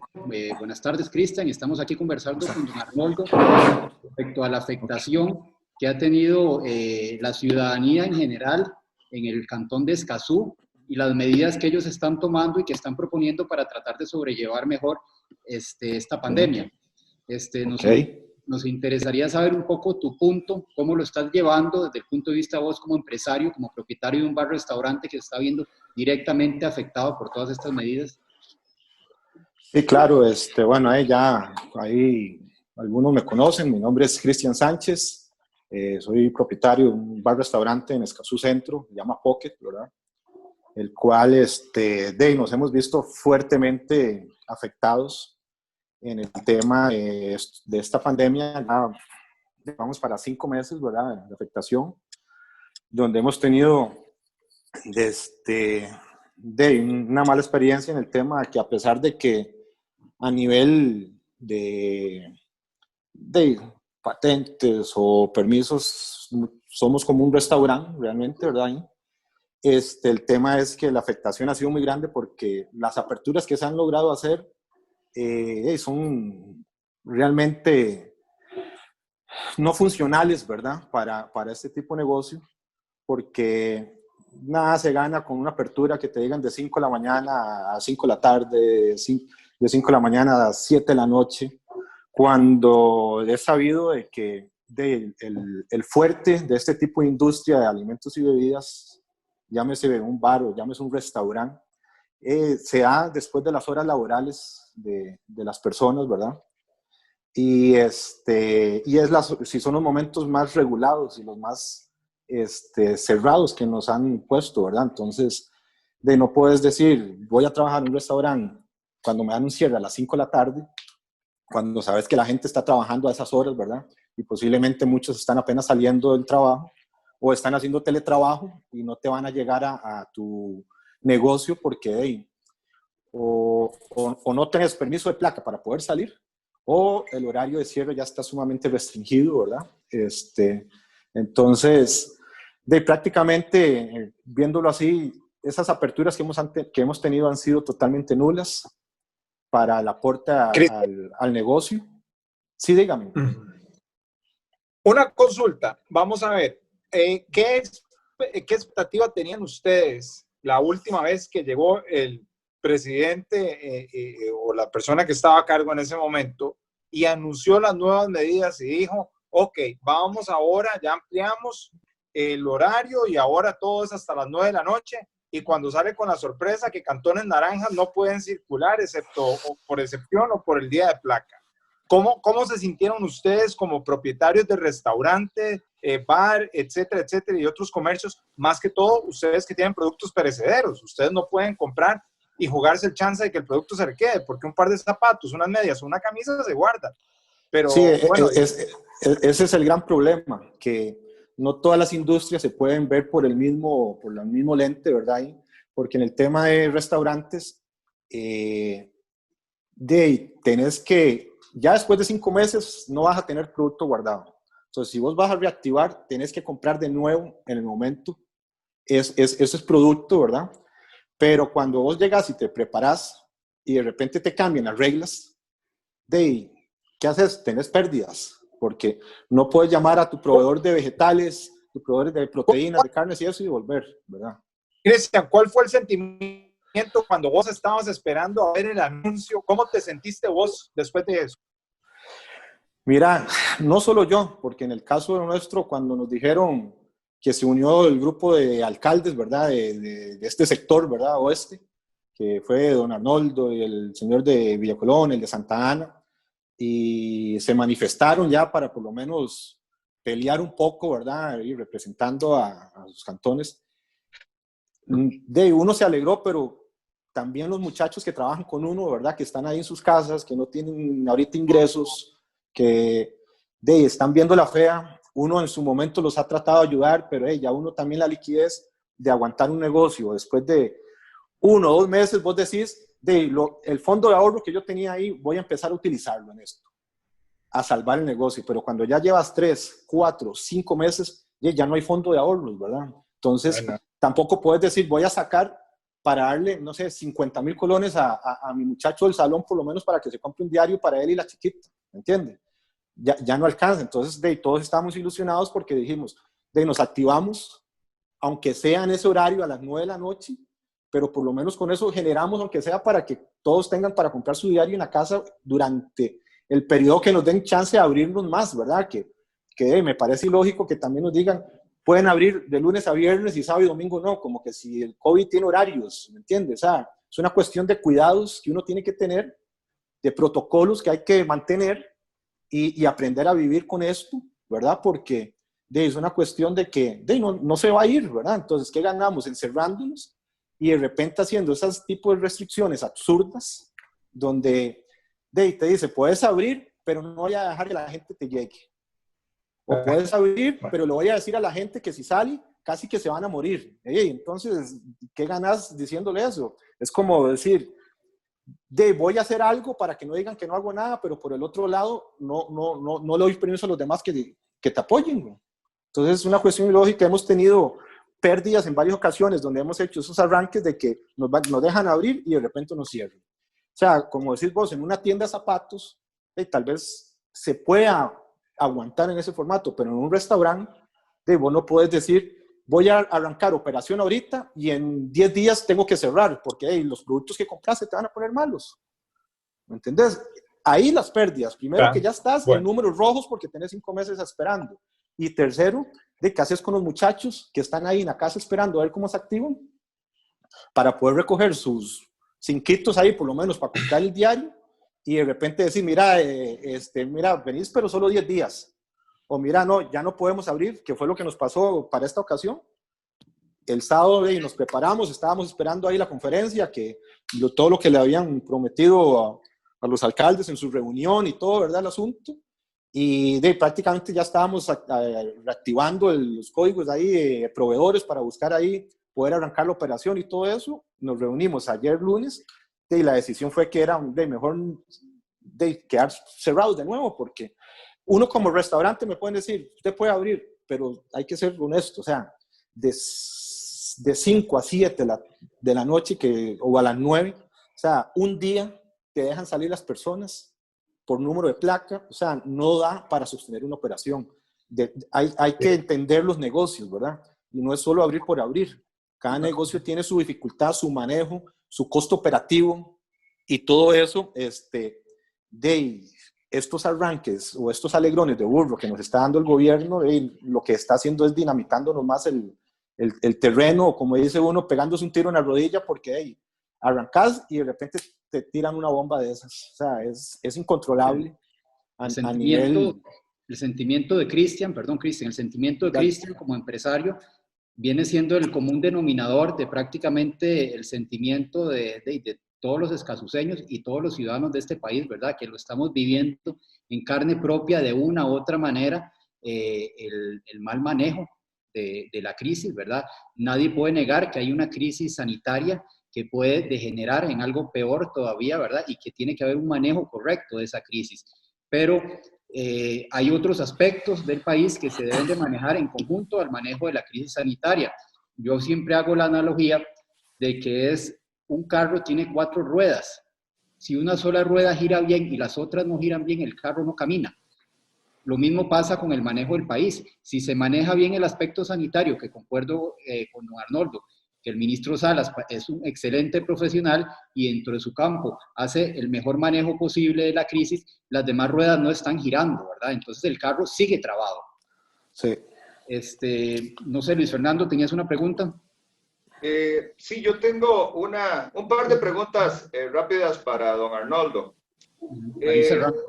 Buenas tardes, Cristian. Estamos aquí conversando con don Arnoldo respecto a la afectación que ha tenido la ciudadanía en general en el cantón de Escazú y las medidas que ellos están tomando y que están proponiendo para tratar de sobrellevar mejor esta pandemia. Nos interesaría saber un poco tu punto, cómo lo estás llevando desde el punto de vista de vos como empresario, como propietario de un bar-restaurante que se está viendo directamente afectado por todas estas medidas. Sí, claro, bueno, ahí algunos me conocen, mi nombre es Cristian Sánchez, soy propietario de un bar-restaurante en Escazú Centro, se llama Pocket, ¿verdad? El cual nos hemos visto fuertemente afectados en el tema de esta pandemia. Ya vamos para 5 meses, ¿verdad?, de afectación, donde hemos tenido una mala experiencia en el tema de que, a pesar de que a nivel de patentes o permisos somos como un restaurante realmente, ¿verdad? El tema es que la afectación ha sido muy grande porque las aperturas que se han logrado hacer son realmente no funcionales, ¿verdad?, para este tipo de negocio, porque nada se gana con una apertura que te digan de 5 de la mañana a 5 de la tarde, de 5 de la mañana a 7 de la noche, cuando es sabido de que el fuerte de este tipo de industria de alimentos y bebidas, llámese un bar o llámese un restaurante, se da después de las horas laborales de las personas, ¿verdad? Y si son los momentos más regulados y los más cerrados que nos han puesto, ¿verdad? Entonces, no puedes decir, voy a trabajar en un restaurante cuando me dan un cierre a las 5 de la tarde, cuando sabes que la gente está trabajando a esas horas, ¿verdad? Y posiblemente muchos están apenas saliendo del trabajo o están haciendo teletrabajo y no te van a llegar a tu negocio porque o no tienes permiso de placa para poder salir, o el horario de cierre ya está sumamente restringido, ¿verdad? Entonces, prácticamente, viéndolo así, esas aperturas que hemos tenido han sido totalmente nulas para el aporte al negocio. Sí, dígame. Una consulta, vamos a ver, ¿qué expectativa tenían ustedes la última vez que llegó el presidente o la persona que estaba a cargo en ese momento y anunció las nuevas medidas y dijo, ok, vamos ahora, ya ampliamos el horario y ahora todo es hasta las 9 de la noche, y cuando sale con la sorpresa que cantones naranjas no pueden circular excepto o por excepción o por el día de placa? ¿Cómo se sintieron ustedes como propietarios de restaurante, bar, etcétera, etcétera, y otros comercios? Más que todo, ustedes que tienen productos perecederos, ustedes no pueden comprar y jugarse el chance de que el producto se le quede, porque un par de zapatos, unas medias o una camisa se guarda. Pero sí, bueno, ese es el gran problema, que no todas las industrias se pueden ver por el mismo lente, ¿verdad? Porque en el tema de restaurantes, tenés que, ya después de 5 meses no vas a tener producto guardado. Entonces, si vos vas a reactivar, tenés que comprar de nuevo en el momento. Eso es producto, ¿verdad? Pero cuando vos llegas y te preparás y de repente te cambian las reglas, ¿qué haces? Tenés pérdidas, porque no puedes llamar a tu proveedor de vegetales, tu proveedor de proteínas, de carnes y eso y volver, ¿verdad? Cristian, ¿cuál fue el sentimiento cuando vos estabas esperando a ver el anuncio? ¿Cómo te sentiste vos después de eso? Mira, no solo yo, porque en el caso nuestro, cuando nos dijeron que se unió el grupo de alcaldes, ¿verdad? De este sector, ¿verdad? Oeste, que fue don Arnoldo y el señor de Villacolón, el de Santa Ana, y se manifestaron ya para por lo menos pelear un poco, ¿verdad? Y representando a sus cantones. Uno se alegró, pero también los muchachos que trabajan con uno, ¿verdad? Que están ahí en sus casas, que no tienen ahorita ingresos, que están viendo la fea. Uno en su momento los ha tratado de ayudar, pero ya uno también la liquidez de aguantar un negocio. Después de 1 o 2 meses, vos decís, el fondo de ahorro que yo tenía ahí, voy a empezar a utilizarlo en esto, a salvar el negocio. Pero cuando ya llevas 3, 4, 5 meses, ya no hay fondo de ahorros, ¿verdad? Entonces, tampoco puedes decir, voy a sacar para darle, no sé, 50,000 colones a mi muchacho del salón, por lo menos para que se compre un diario para él y la chiquita, ¿me entiendes? Ya no alcanza. Entonces, todos estábamos ilusionados porque dijimos, nos activamos, aunque sea en ese horario a las 9 de la noche, pero por lo menos con eso generamos, aunque sea para que todos tengan para comprar su diario en la casa durante el periodo que nos den chance de abrirnos más, ¿verdad? Que me parece ilógico que también nos digan, pueden abrir de lunes a viernes y sábado y domingo no, como que si el COVID tiene horarios, ¿me entiendes? O sea, es una cuestión de cuidados que uno tiene que tener, de protocolos que hay que mantener y aprender a vivir con esto, ¿verdad? Porque es una cuestión de que no se va a ir, ¿verdad? Entonces, ¿qué ganamos? Encerrándonos y de repente haciendo esos tipos de restricciones absurdas, donde te dice, puedes abrir, pero no voy a dejar que la gente te llegue. O puedes abrir, pero le voy a decir a la gente que si sale, casi que se van a morir. Entonces, ¿qué ganas diciéndole eso? Es como decir, voy a hacer algo para que no digan que no hago nada, pero por el otro lado, no le doy permiso a los demás que te apoyen. Entonces, es una cuestión ilógica. Hemos tenido pérdidas en varias ocasiones donde hemos hecho esos arranques de que nos dejan abrir y de repente nos cierran. O sea, como decís vos, en una tienda de zapatos, tal vez se pueda aguantar en ese formato, pero en un restaurante, vos no puedes decir, voy a arrancar operación ahorita y en 10 días tengo que cerrar, porque los productos que compraste te van a poner malos. ¿Me entendés? Ahí las pérdidas. Primero, que ya estás en números rojos porque tenés 5 meses esperando. Y tercero, ¿qué haces con los muchachos que están ahí en la casa esperando a ver cómo se activan? Para poder recoger sus 5 ahí, por lo menos, para comprar el diario. Y de repente decir, mira, venís pero solo 10 días. O mira, no, ya no podemos abrir, que fue lo que nos pasó para esta ocasión. El sábado nos preparamos, estábamos esperando ahí la conferencia, todo lo que le habían prometido a los alcaldes en su reunión y todo, ¿verdad? El asunto. Y prácticamente ya estábamos reactivando los códigos ahí, proveedores para buscar ahí, poder arrancar la operación y todo eso. Nos reunimos ayer lunes. Y la decisión fue que era mejor quedar cerrados de nuevo, porque uno como restaurante me pueden decir, usted puede abrir, pero hay que ser honesto, o sea, de 5 a 7 de la noche o a las 9. O sea, un día que dejan salir las personas por número de placa, o sea, no da para sostener una operación. Hay que entender los negocios, ¿verdad? Y no es solo abrir por abrir. Cada negocio tiene su dificultad, su manejo, su costo operativo, y todo eso, de estos arranques o estos alegrones de burro que nos está dando el gobierno, lo que está haciendo es dinamitándonos más el terreno, o como dice uno, pegándose un tiro en la rodilla, porque arrancás y de repente te tiran una bomba de esas. O sea, es incontrolable a nivel... El sentimiento de Cristian, el sentimiento de Cristian como empresario viene siendo el común denominador de prácticamente el sentimiento de todos los escazúseños y todos los ciudadanos de este país, ¿verdad? Que lo estamos viviendo en carne propia de una u otra manera, el mal manejo de la crisis, ¿verdad? Nadie puede negar que hay una crisis sanitaria que puede degenerar en algo peor todavía, ¿verdad? Y que tiene que haber un manejo correcto de esa crisis. Pero hay otros aspectos del país que se deben de manejar en conjunto al manejo de la crisis sanitaria. Yo siempre hago la analogía de que un carro tiene 4 ruedas. Si una sola rueda gira bien y las otras no giran bien, el carro no camina. Lo mismo pasa con el manejo del país. Si se maneja bien el aspecto sanitario, que concuerdo con don Arnoldo, que el ministro Salas es un excelente profesional y dentro de su campo hace el mejor manejo posible de la crisis, las demás ruedas no están girando, ¿verdad? Entonces el carro sigue trabado. Sí. No sé, Luis Fernando, ¿tenías una pregunta? Sí, yo tengo un par de preguntas rápidas para don Arnoldo. Para ir cerrando.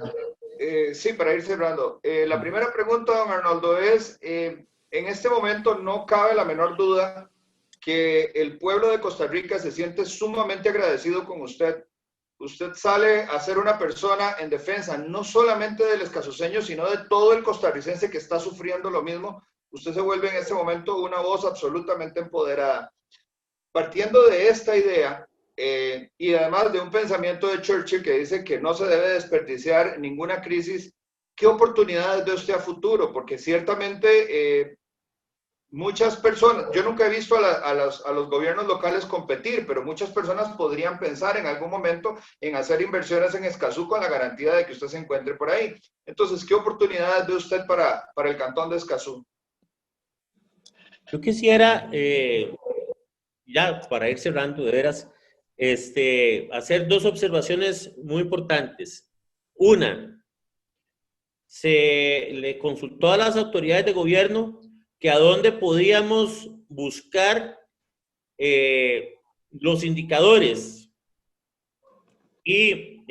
Sí, para ir cerrando. La primera pregunta, don Arnoldo, es, en este momento no cabe la menor duda que el pueblo de Costa Rica se siente sumamente agradecido con usted. Usted sale a ser una persona en defensa no solamente del escazúseño, sino de todo el costarricense que está sufriendo lo mismo. Usted se vuelve en este momento una voz absolutamente empoderada. Partiendo de esta idea, y además de un pensamiento de Churchill que dice que no se debe desperdiciar ninguna crisis, ¿qué oportunidades ve usted a futuro? Porque ciertamente muchas personas, yo nunca he visto a los gobiernos locales competir, pero muchas personas podrían pensar en algún momento en hacer inversiones en Escazú con la garantía de que usted se encuentre por ahí. Entonces, ¿qué oportunidades ve usted para el cantón de Escazú? Yo quisiera, ya para ir cerrando, de veras, hacer 2 observaciones muy importantes. Una, se le consultó a las autoridades de gobierno que a dónde podíamos buscar los indicadores y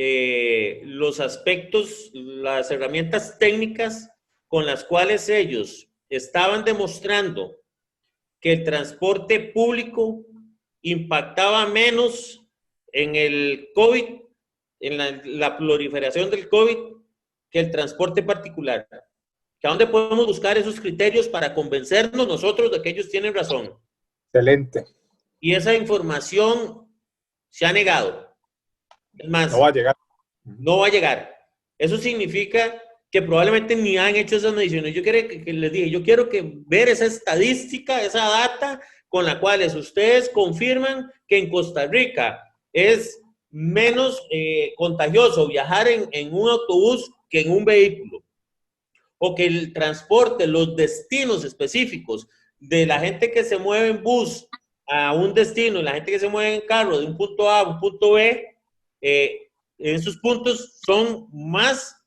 los aspectos, las herramientas técnicas con las cuales ellos estaban demostrando que el transporte público impactaba menos en el COVID, en la proliferación del COVID, que el transporte particular. ¿A dónde podemos buscar esos criterios para convencernos nosotros de que ellos tienen razón? Excelente. Y esa información se ha negado. Es más, no va a llegar. No va a llegar. Eso significa que probablemente ni han hecho esas mediciones. Yo quiero que les dije, yo quiero ver esa estadística, esa data con la cual ustedes confirman que en Costa Rica es menos contagioso viajar en un autobús que en un vehículo, o que el transporte, los destinos específicos de la gente que se mueve en bus a un destino y la gente que se mueve en carro de un punto A a un punto B, en sus puntos son más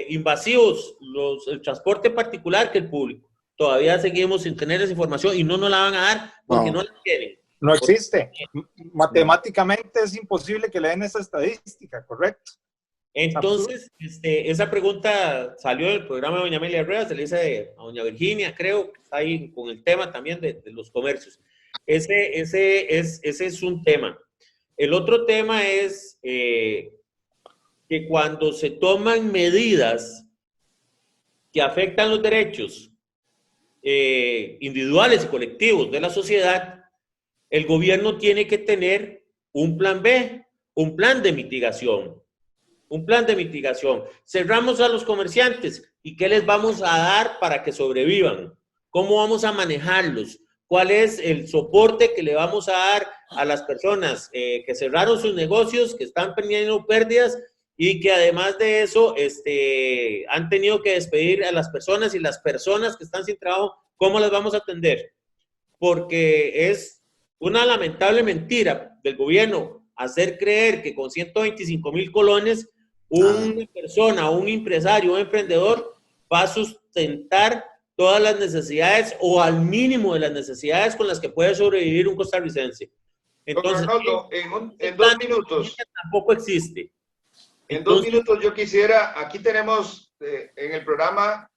invasivos el transporte particular que el público. Todavía seguimos sin tener esa información y no nos la van a dar porque no la tienen. No existe. Matemáticamente es imposible que le den esa estadística, ¿correcto? Entonces, esa pregunta salió del programa de doña Amelia Herrera, se le hice a doña Virginia, creo, que está ahí con el tema también de los comercios. Ese es un tema. El otro tema es que cuando se toman medidas que afectan los derechos individuales y colectivos de la sociedad, el gobierno tiene que tener un plan B, un plan de mitigación. Un plan de mitigación. Cerramos a los comerciantes. ¿Y qué les vamos a dar para que sobrevivan? ¿Cómo vamos a manejarlos? cuál es el soporte que le vamos a dar a las personas que cerraron sus negocios, que están teniendo pérdidas y que además de eso han tenido que despedir a las personas, y las personas que están sin trabajo, ¿cómo las vamos a atender? Porque es una lamentable mentira del gobierno hacer creer que con 125,000 colones una persona, un empresario, un emprendedor va a sustentar todas las necesidades o al mínimo de las necesidades con las que puede sobrevivir un costarricense. Entonces, Don Arnoldo, en 2 minutos. Tampoco existe. En 2 minutos yo quisiera, aquí tenemos en el programa,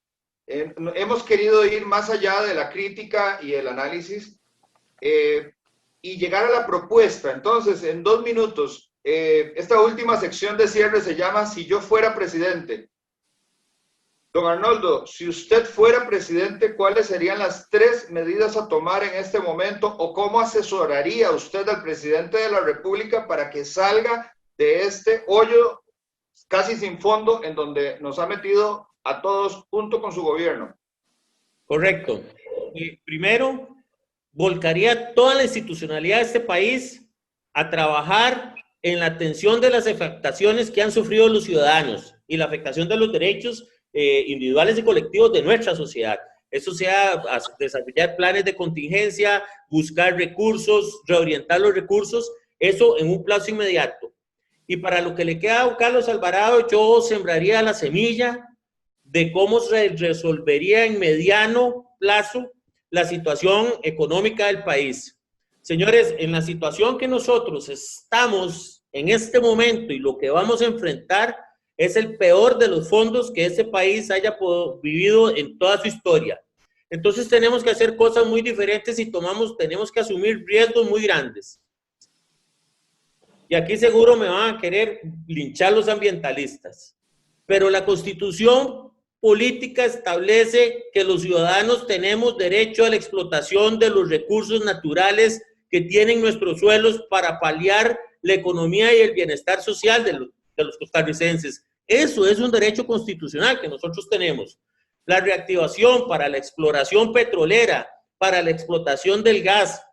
hemos querido ir más allá de la crítica y el análisis y llegar a la propuesta. Entonces, en 2 minutos, esta última sección de cierre se llama Si yo fuera presidente. Don Arnoldo, si usted fuera presidente, ¿cuáles serían las 3 medidas a tomar en este momento o cómo asesoraría usted al presidente de la República para que salga de este hoyo casi sin fondo en donde nos ha metido a todos junto con su gobierno? Correcto. Primero, volcaría toda la institucionalidad de este país a trabajar en la atención de las afectaciones que han sufrido los ciudadanos y la afectación de los derechos individuales y colectivos de nuestra sociedad. Eso sea desarrollar planes de contingencia, buscar recursos, reorientar los recursos, eso en un plazo inmediato. Y para lo que le queda a Carlos Alvarado, yo sembraría la semilla de cómo se resolvería en mediano plazo la situación económica del país. Señores, en la situación que nosotros estamos en este momento y lo que vamos a enfrentar es el peor de los fondos que este país haya vivido en toda su historia. Entonces tenemos que hacer cosas muy diferentes y tenemos que asumir riesgos muy grandes. Y aquí seguro me van a querer linchar los ambientalistas. Pero la Constitución política establece que los ciudadanos tenemos derecho a la explotación de los recursos naturales que tienen nuestros suelos para paliar la economía y el bienestar social de los costarricenses. Eso es un derecho constitucional que nosotros tenemos. La reactivación para la exploración petrolera, para la explotación del gas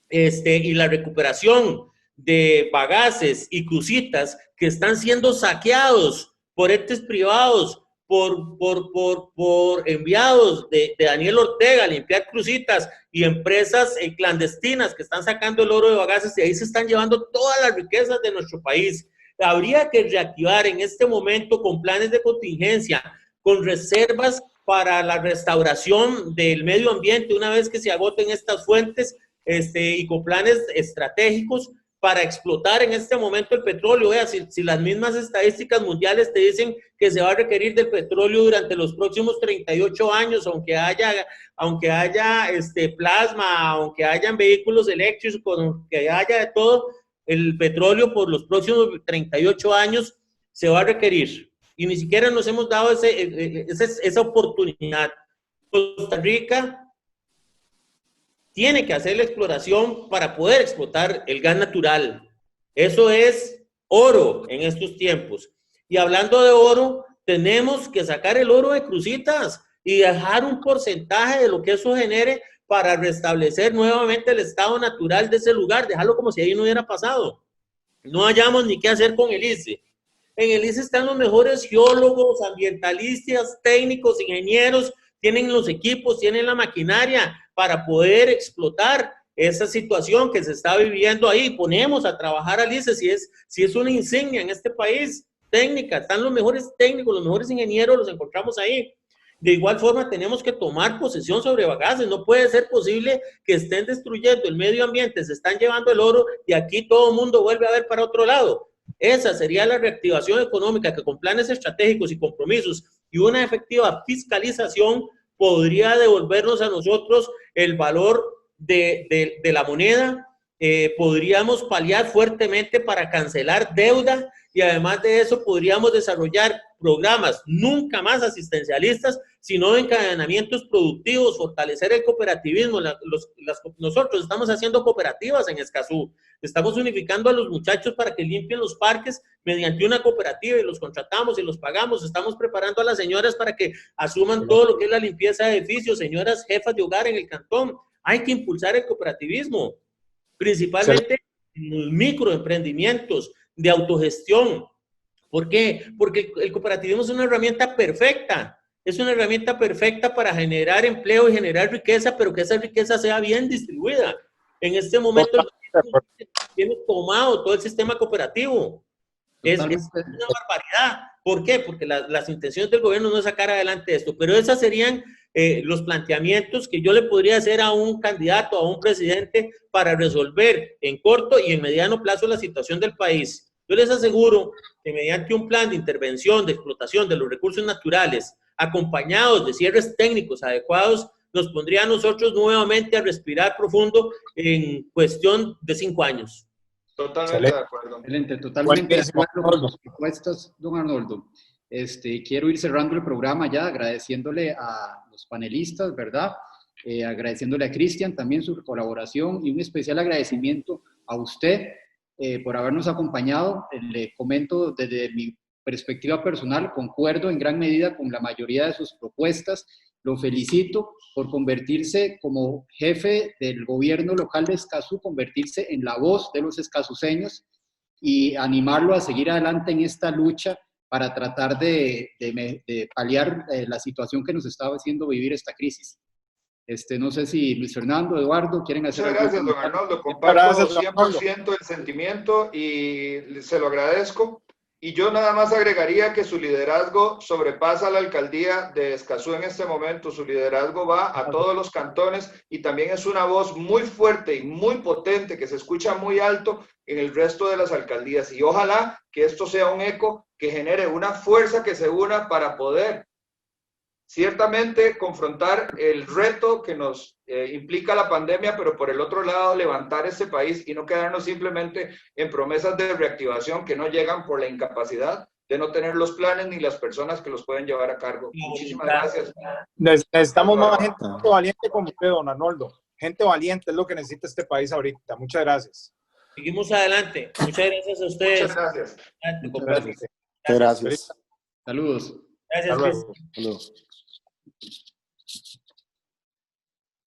y la recuperación de bagaces y crucitas que están siendo saqueados por entes privados, por enviados de Daniel Ortega a limpiar crucitas y empresas clandestinas que están sacando el oro de bagaces, y ahí se están llevando todas las riquezas de nuestro país. Habría que reactivar en este momento con planes de contingencia, con reservas para la restauración del medio ambiente una vez que se agoten estas fuentes y con planes estratégicos para explotar en este momento el petróleo. Vea, si las mismas estadísticas mundiales te dicen que se va a requerir del petróleo durante los próximos 38 años, aunque haya plasma, aunque hayan vehículos eléctricos, aunque haya de todo, el petróleo por los próximos 38 años se va a requerir. Y ni siquiera nos hemos dado esa oportunidad. Costa Rica tiene que hacer la exploración para poder explotar el gas natural. Eso es oro en estos tiempos. Y hablando de oro, tenemos que sacar el oro de crucitas y dejar un porcentaje de lo que eso genere para restablecer nuevamente el estado natural de ese lugar, dejarlo como si ahí no hubiera pasado. No hayamos ni qué hacer con el ICE. En el ICE están los mejores geólogos, ambientalistas, técnicos, ingenieros, tienen los equipos, tienen la maquinaria para poder explotar esa situación que se está viviendo ahí. Ponemos a trabajar al ICE si es una insignia en este país, técnica, están los mejores técnicos, los mejores ingenieros, los encontramos ahí. De igual forma, tenemos que tomar posesión sobre bagaces. No puede ser posible que estén destruyendo el medio ambiente, se están llevando el oro y aquí todo el mundo vuelve a ver para otro lado. Esa sería la reactivación económica que con planes estratégicos y compromisos y una efectiva fiscalización podría devolvernos a nosotros el valor de la moneda. Podríamos paliar fuertemente para cancelar deuda y además de eso podríamos desarrollar programas nunca más asistencialistas, sino encadenamientos productivos, fortalecer el cooperativismo. Nosotros estamos haciendo cooperativas en Escazú, estamos unificando a los muchachos para que limpien los parques mediante una cooperativa y los contratamos y los pagamos. Estamos preparando a las señoras para que asuman todo lo que es la limpieza de edificios, señoras jefas de hogar en el cantón. hay que impulsar el cooperativismo, principalmente en los microemprendimientos de autogestión. ¿Por qué? Porque el cooperativismo es una herramienta perfecta. Es una herramienta perfecta para generar empleo y generar riqueza, pero que esa riqueza sea bien distribuida. En este momento tiene tomado todo el sistema cooperativo. Es una barbaridad. ¿Por qué? Porque las intenciones del gobierno no es sacar adelante esto, pero esos serían los planteamientos que yo le podría hacer a un candidato, a un presidente, para resolver en corto y en mediano plazo la situación del país. Yo les aseguro que mediante un plan de intervención, de explotación de los recursos naturales, acompañados de cierres técnicos adecuados, nos pondría a nosotros nuevamente a respirar profundo en cuestión de 5 años. Totalmente de acuerdo. Excelente, totalmente de acuerdo con las propuestas, don Arnoldo. Quiero ir cerrando el programa ya, agradeciéndole a los panelistas, ¿verdad? Agradeciéndole a Cristian también su colaboración y un especial agradecimiento a usted por habernos acompañado. Le comento desde mi perspectiva personal, concuerdo en gran medida con la mayoría de sus propuestas. Lo felicito por convertirse como jefe del gobierno local de Escazú, convertirse en la voz de los escazuseños y animarlo a seguir adelante en esta lucha para tratar de paliar la situación que nos está haciendo vivir esta crisis. No sé si Luis Fernando, Eduardo, quieren hacer algo. Muchas gracias, don Arnoldo. Comparto 100% el sentimiento y se lo agradezco. Y yo nada más agregaría que su liderazgo sobrepasa la alcaldía de Escazú en este momento. Su liderazgo va a todos los cantones y también es una voz muy fuerte y muy potente que se escucha muy alto en el resto de las alcaldías. Y ojalá que esto sea un eco que genere una fuerza que se una para poder ciertamente confrontar el reto que nos implica la pandemia, pero por el otro lado levantar este país y no quedarnos simplemente en promesas de reactivación que no llegan por la incapacidad de no tener los planes ni las personas que los pueden llevar a cargo. Muchísimas gracias. Necesitamos más gente valiente como usted, don Arnoldo. Gente valiente es lo que necesita este país ahorita. Muchas gracias. Seguimos adelante. Muchas gracias a ustedes. Muchas gracias. Muchas gracias. Saludos. Gracias, Cristian. Saludos.